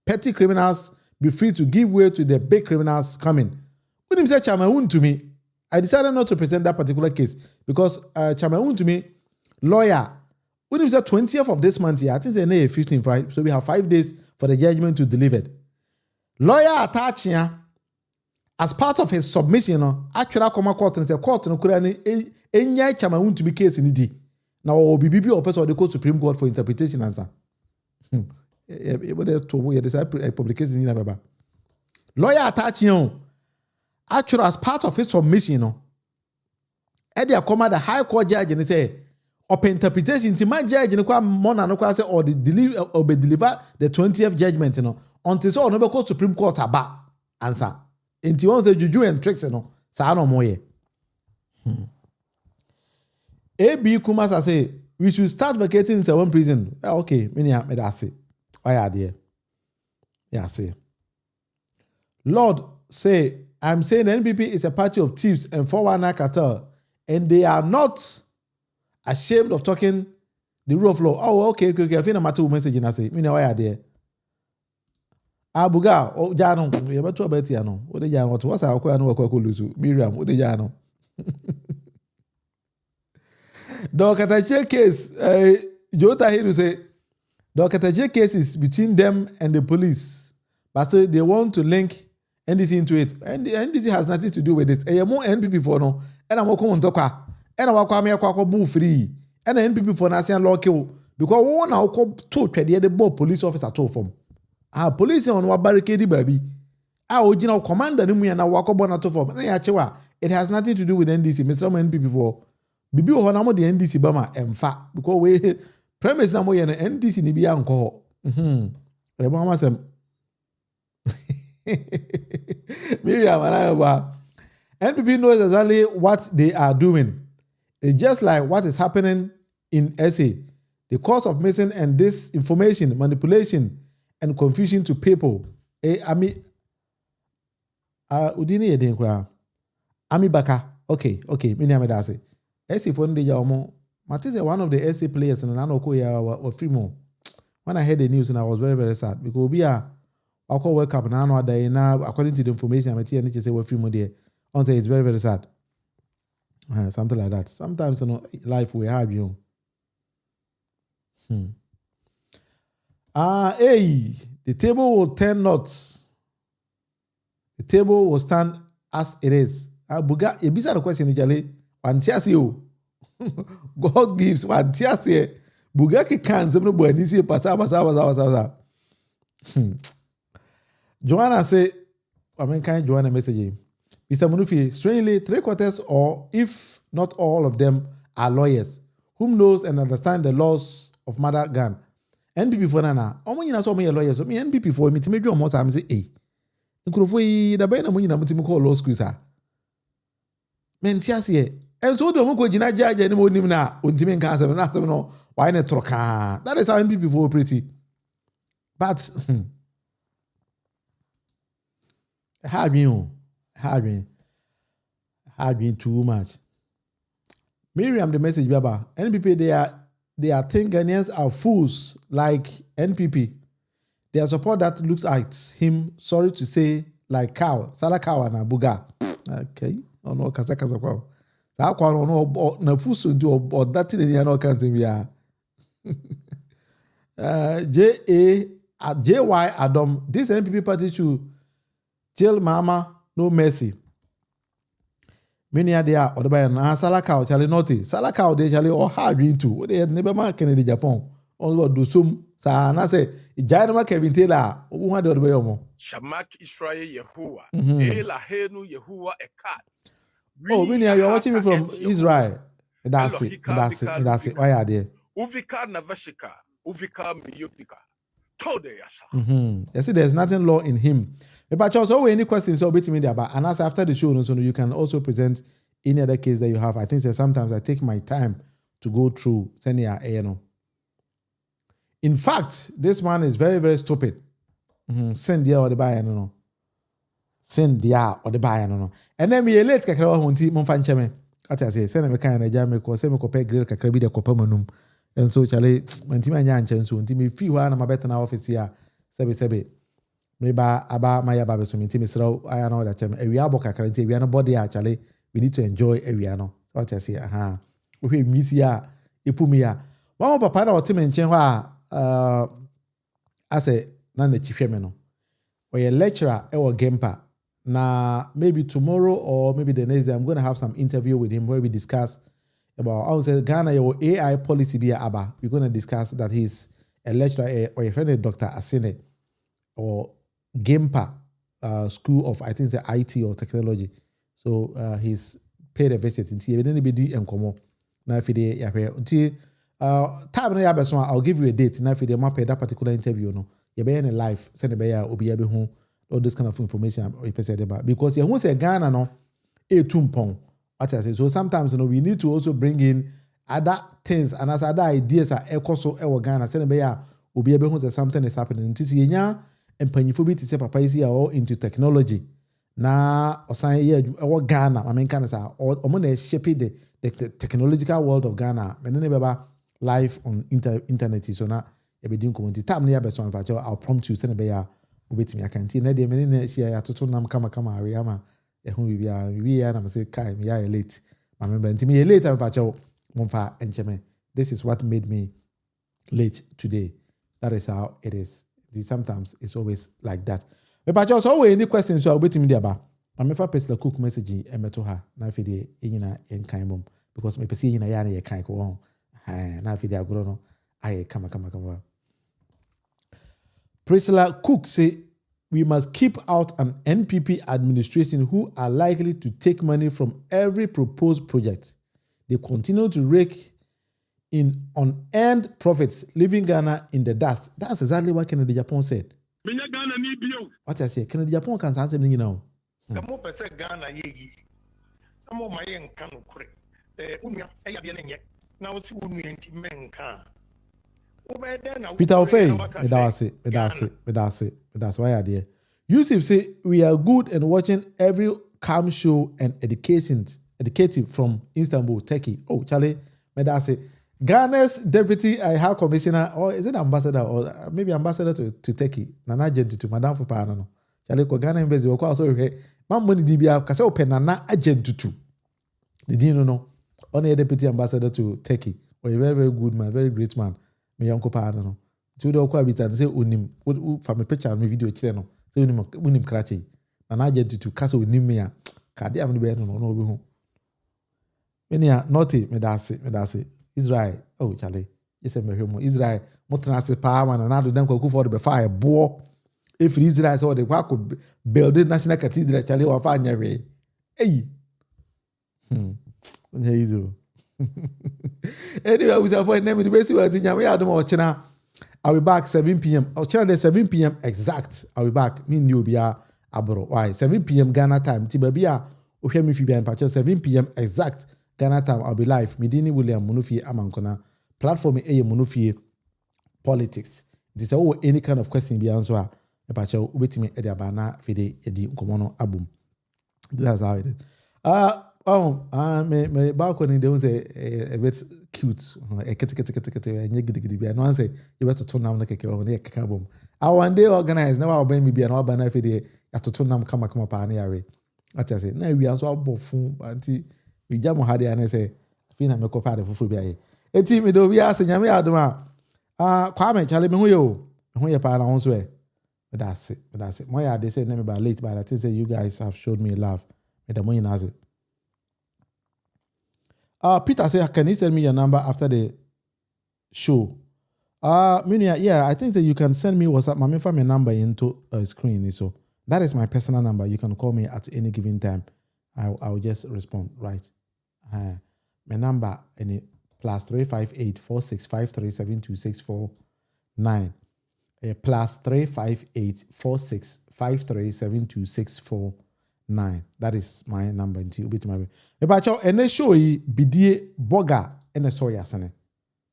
petty criminals be free to give way to the big criminals coming. When him say Chamaun to me, I decided not to present that particular case because Chamaun to me, lawyer, when him say 20th of this month here, I think they 15th, right? So we have 5 days for the judgment to deliver. Lawyer attached here, as part of his submission, actually come court and say court no kura ni enya Chamaun to be case in D. Now BBB or person they go Supreme Court for interpretation answer. Publication in Ababa. Lawyer attaching actually as part of his submission, Eddie come the High Court judge and say open interpretation to my judge and kwa mona no kwa say or the deliver or be deliver the 20th judgment until so no go Supreme Court aba answer. Inti won say juju and tricks sa no moye. AB Kumasa say we should start vacating in one prison. Okay, me that say. Why are there? Yeah, say. Lord say, I'm saying the NPP is a party of thieves and 419 cartel, and they are not ashamed of talking the rule of law. Oh, okay. I feel a matter of message and I say, me know why are there? Abuga, oh, Jano, you have to bet Yano. What the Jano, what's our quite no Lusu? Miriam, what the Jano? The Okatakyie case, Jota here to say, the Okatakyie case is between them and the police, but still they want to link NDC into it. And the NDC has nothing to do with this. And more NPP for no, and I'm going to talk, and I'm going to bull free, and the NPP for National law kill because one now call two the board police officer told from. Police on what barricade baby. Our original commander ni and walk up on form. It has nothing to do with NDC. Mr. NPP for Bibi or the NDC Bama emfa because we premise na mo ye NDC ni bia nko. Mama sem. Miriam NPP knows exactly what they are doing. It's just like what is happening in SA. The cause of missing and disinformation, manipulation, and confusion to people. Udini Yedenkra. Ami Baka. Okay. Mini Amedase. SA for the Yamo. Matisse one of the SA players in Nanoko or Frimo. When I heard the news and I was very, very sad because we are I'll wake up now according to the information I'm saying say we're Frimo there. Until it's very, very sad. Something like that. Sometimes life we have you. The table will turn knots. The table will stand as it is. Buga, a bizarre question, Jale. Antiasio. God gives what Tiasie Bugaki can some boy this pasa. Joanna say, I mean, kind Joanna message. Mr. Munufi, strangely, 3/4 or if not all of them are lawyers, whom knows and understand the laws of mother gun. NPP for Nana, you know so many lawyers, me NPP for me to make you more time say, eh. Nkurofo da bɛn na mo nyina mo timi call law school sa men tiasie enso do mo ko gina jaja ni mo nim na ontimi nka asem na asem no why na troka. That is how NPP for operate. But have been too much. Miriam the message baba NPP they are think Ghanaians are fools like NPP. Their support that looks at him, sorry to say, like cow, sala cow and buga. Okay, oh no, kasa kwa. Sa kwa no na fusu nti or that thing you know can't be a. JY Adam, this NPP party should tell mama no mercy. Many are there or the buy na sala cow chale noti. Sala cow they chale or hard into. They never man can in Japan. All do some. Sa na say Ijaina Kevin Taylor who had the way Shamak Israel Yehovah. Ela Henu Yehovah Ekat. Oh, Minnie, you're watching me from Israel. That's it. Why are they? Uvika Navashika. Uvika Miyopika. Tode Yasha. You see, there's nothing law in him. But also, any questions or bit me there, but and after the show, so you can also present any other case that you have. I think sometimes I take my time to go through senior ANO. In fact, this man is very, very stupid. Send there or the buyer, no. Send there or the buyer, no. And then me late kakra hunti mon fan cheme. Ati say send me kan na jam ko say me ko pay grill kakra bi de kopa manum. And so chale mantima nya nchen so nti me fi ho na mabeta na office ya sebe. Me ba aba maya ba be so nti me sraw aya na oda chem. Ewia bo kakra nti ewia no body a chale we need to enjoy ewia no. So ati say aha. Wo hwe misi a epumi a. Wa papa na ote me nchen ho a ase na na chihwe me no or a lecturer e Gempa na maybe tomorrow or maybe the next day I'm going to have some interview with him where we discuss about I would say Ghana your AI policy be aba. We're going to discuss that he's a lecturer or a friend of Dr. Asine or Gempa school of I think it's IT or technology. So he's paid a visit in T. Anybody enkomo na fide ya hwe time na yabeso I'll give you a date na for the map that particular interview no you be in live send be ya obi ya be hu all this kind of information or person about because you say Ghana no tumpon what I say so sometimes we need to also bring in other things and as other ideas are ekoso e Ghana send be ya obi ya be hu say something is happening ntisi yenya empanyifo bi ti say papa is all into technology na osan ye Ghana I mean kind of say omo na shape the technological world of Ghana menene beba live on internet so na e be din community time na ya be so anfa I'll prompt you send be ya obetimi akanti na de menene na share ya toto nam kama awe ama e hu wi ya na me say kai me ya late ma member ntimi ye late anfa cho momfa encheme this is what made me late today that is how it is sometimes it's always like that me pa cho so we any questions so obetimi de aba ma me fa personal cook message e meto ha na fe de enyina en kan bom because me pese enyina ya na ye kan ko na fi de agro no aye kama Priscilla Cook say we must keep out an NPP administration who are likely to take money from every proposed project. They continue to rake in unearned profits, leaving Ghana in the dust. That's exactly what Kennedy Japan said. What I say, Kennedy Japan can answer me now. Peter Ofei, that's why I did. Yusuf say we are good and watching every cam show and educative from Istanbul, Turkey. Oh, Charlie, say Ghana's deputy high commissioner, or is it ambassador, or maybe ambassador to Turkey? Nana agent to Madame for Panano. Charlie, Ghana embassy. We also hey, man money DBA. Kase open Nana agent to. Did you know? Only a deputy ambassador to Turkey, or a very very good man, very great man. Me yanko pa no to do kwa bitan say onim fa me picture me video kire no say onim krache na na agent to kasa onim me a kade am no be no obi hu Menia naughty me that's Israel. Oh Charlie. Yes, I'm Israel. Motanase power and another them could for the fire boar. If Israel saw the work could build the national cathedral, Charlie or fire way. Hey. Anyway, we shall find name the best way to Yamia. I'll be back 7 p.m. I'll channel 7 p.m. exact. I'll be back. Me new be abro. Why 7 p.m. Ghana time. Tibabia. Okay, me fi be in patch 7 p.m. exact Ghana time. I'll be live. Medini William Munufi Amankona. Platform A Munufi politics. It is any kind of question be answer. A patch wait me at the abana fide edi nkomono abum. That's how it is. My balcony they was a bit cute. A kitty. No one say you have to turn down like a carbon. I one day organize now. I'll bring me be an urban if they have to turn them come up on the I say, now we are so bofun, auntie. We jam on hardy and I say, I feel I'm a copad of food. A team do we ask Yami Adama. Kwame, Charlie, who you pan on way. But that's it. My they say, never by late, but I think you guys have showed me love. With the money has it. Peter say, can you send me your number after the show? Yeah, I think that you can send me WhatsApp. My number into a screen. So that is my personal number. You can call me at any given time. I'll just respond. Right. My number any +358 4653 72649. +358 4653 72649. That is my number until bit my. About your and show yi bidie boga and a soya sene.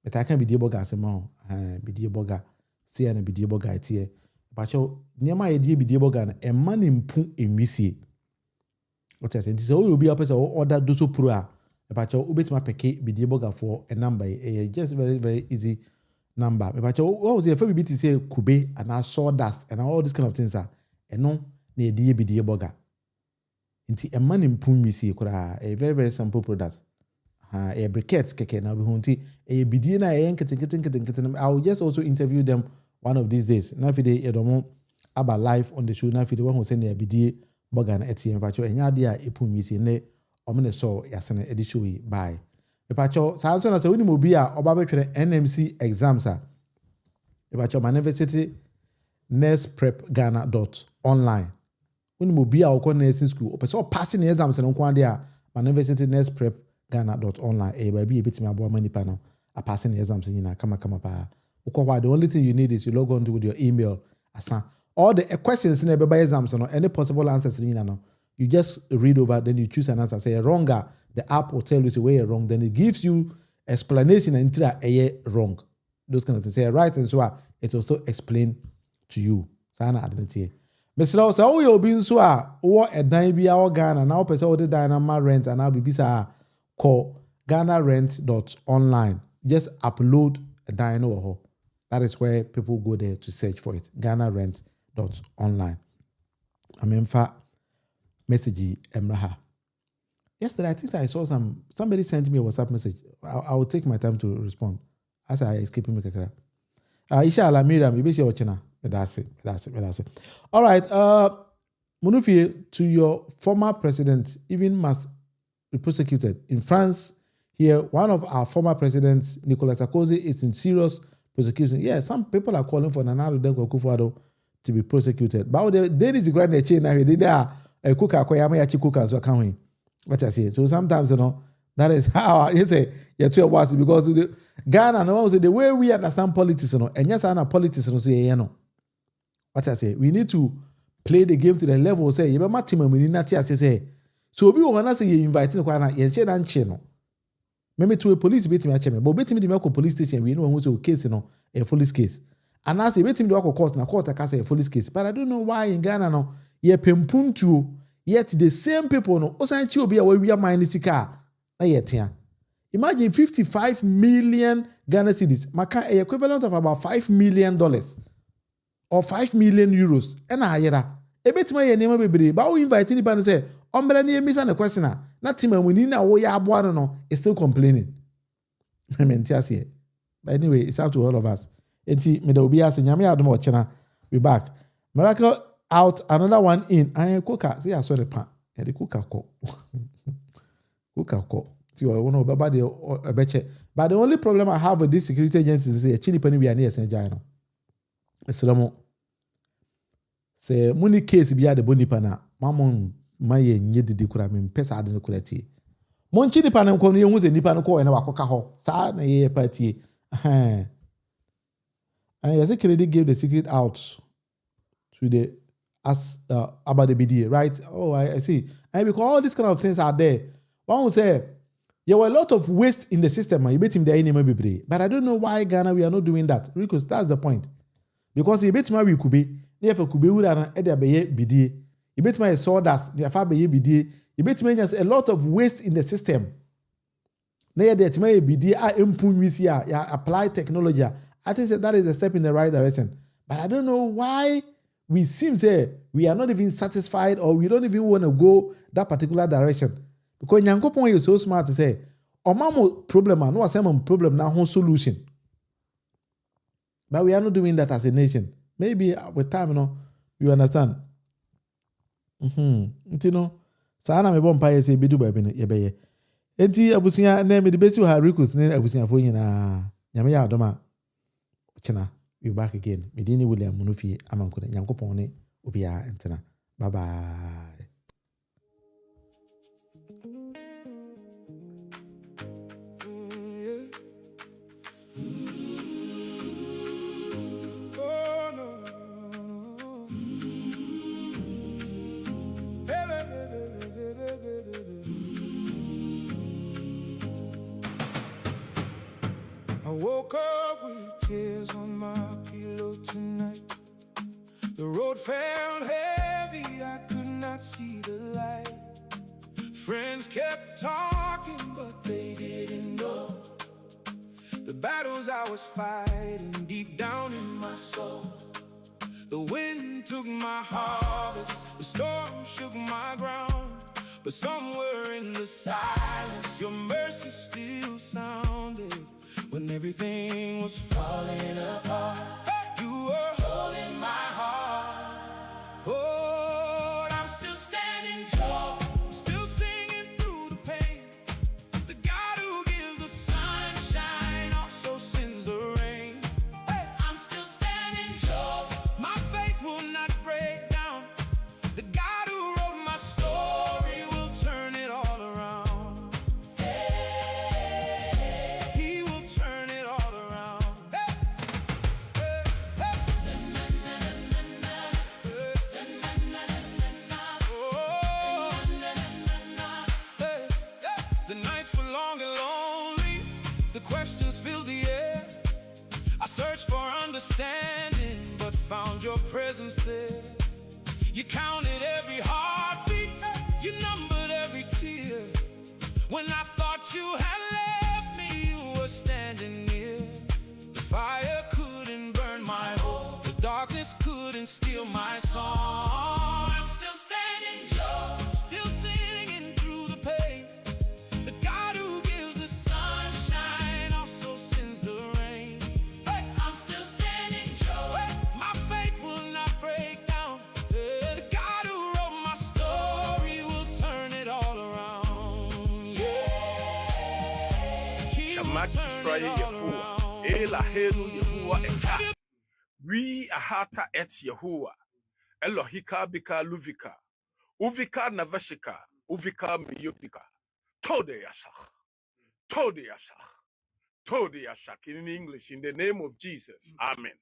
But I can bidie boga semo. Bidie boga. See and bidie boga tie. But your near my idea bidie boga and man impu emisi. What I say? This will be a person order do so pro. But your ubit my peke bidie boga for a number. Just very very easy number. But your what was the FBT say kube and I sawdust and all these kind of things are. And no near idea bidie boga. Inti a man in Pumisi kura a very very simple product. A briquettes keke na behunti a bidina a I will just also interview them one of these days. Na fide edomo aba live on the show. Na fide one who send a bidie boga na ATM pacho enya dia e Pumisi ne omene so yasene edi show yi bye. E pacho sa na se woni mobi a oba betwere NMC exams a. E pacho University nurseprepghana.online. When you be our nursing school, or passing exams and on there, my university nurseprepghana.online. Baby, a bit me about money panel. A passing exams in come pa. The only thing you need is you log on to with your email. All the questions in the exams or any possible answers in you just read over, then you choose an answer. Say wronger, the app will tell you the way you're wrong. Then it gives you explanation until a wrong. Those kind of things. Say right and so it will still explain to you. Sana admit. Mr. Osa, oh, you'll be so what a dime be our Ghana now. Person the dynama rent and I'll be call GhanaRent.online. Just upload a dino. That is where people go there to search for it. GhanaRent.online. I mean, for message Emraha. Yesterday, I think I saw somebody sent me a WhatsApp message. I will take my time to respond as I escape me. Inshallah, Miriam, you be sure watching. That's it. All right. Munufi, to your former president, even must be prosecuted. In France, here, one of our former presidents, Nicolas Sarkozy, is in serious prosecution. Yeah, some people are calling for Nana Akufo Addo to be prosecuted. But they need to go in the chain now. They are a cook, a cook as well, can't we? What I say. So sometimes, that is how you say you're too was because Ghana, the way we understand politics, and yes, I know politics, what I say, we need to play the game to the level. Say, you remember Tim and Minina say. So we want to say you invite no kwana yenche na nche no. Maybe to a police beat me acheme, but beat me the police station we know who's a case a police case. And I say beat me the court na court aka say a police case. But I don't know why in Ghana no ye pempuntu yet the same people no osanchi obi a we mind sika na yetia. Imagine 55 million Ghana cedis, maka a equivalent of about $5 million or 5 million euros. And I yera. E beti ma ye name bebre, but we invite anybody and say, "Ombele ni emisa na question na. Na tima wini na wo ya aboa no is still complaining." But anyway, it's up to all of us. Enti me da obi ase nyame adom o chena. We back. Miracle out, another one in. I koka. See I saw the pan. E the koka ko. Koka ko. or one of a beche. But the only problem I have with this security agency is a chini penny be near St. Jano. Esramo. Say money case be at the bonipana. Mamon maye nyedi di kura min pesa ade no kurati. Mon chini panam kom ne hu se nipa no ko ene wakoka ho. Sa na ye party. And yes, Kennedy gave the secret out to the about the BDA, right? Oh, I see. And because all these kind of things are there, one will say there were a lot of waste in the system. You bet him there in maybe, but I don't know why Ghana we are not doing that because that's the point. Because you bet my we could be near for Kube would have BDA. You bet my sawdust near far be BDA. You bet me just a lot of waste in the system. Near that may BDA I implement this year, apply technology. I think that is a step in the right direction. But I don't know why we seem say we are not even satisfied or we don't even want to go that particular direction. Because Nyankopon is so smart to say, "Omamo problem and no asem problem now whole solution." But we are not doing that as a nation. Maybe with time, you understand. You know, sana me bon paye say bidu ba bi ne yebeye. Enti abusunya na me de besi ha request ne abusunya fo nyina. Nyame ya adoma. China, we back again. Medini William Munufi Amankune Yankopone Ubia Entena. Bye bye. I woke up with tears on my pillow tonight. The road felt heavy, I could not see the light. Friends kept talking, but they didn't know the battles I was fighting deep down in my soul. The wind took my harvest, the storm shook my ground. But somewhere in the silence, your mercy still sounded. When everything was falling apart, you were holding my heart. Oh, I'm still standing tall, still singing through the pain. The God who gives the sunshine also sends the rain. Hey, I'm still standing tall, my faith will not break down. The God who wrote my story will turn it all around. He will turn it all around. Hey, hey, hey. Oh, hey, hey. The nights were long and lonely, the questions filled the air. I searched for understanding, but found your presence there. You counted every heartbeat, you numbered every tear. When I thought you had left me, you were standing near. The fire couldn't burn my hope, the darkness couldn't steal my song. I'm still standing tall, still singing through the pain. The God who gives the sunshine also sends the rain. Hey, I'm still standing tall, my faith will not break down. The God who wrote my story will turn it all around. Yeah, He will Shamak turn Israel it all Yahuwah. around. Elahenu Yahuwah Ekat. We ahata et Yahuwah. Elohika bika luvika. Uvika navashika. Uvika miyopika. Tode yashach. Tode yashach. Tode yashach. In English, in the name of Jesus. Amen.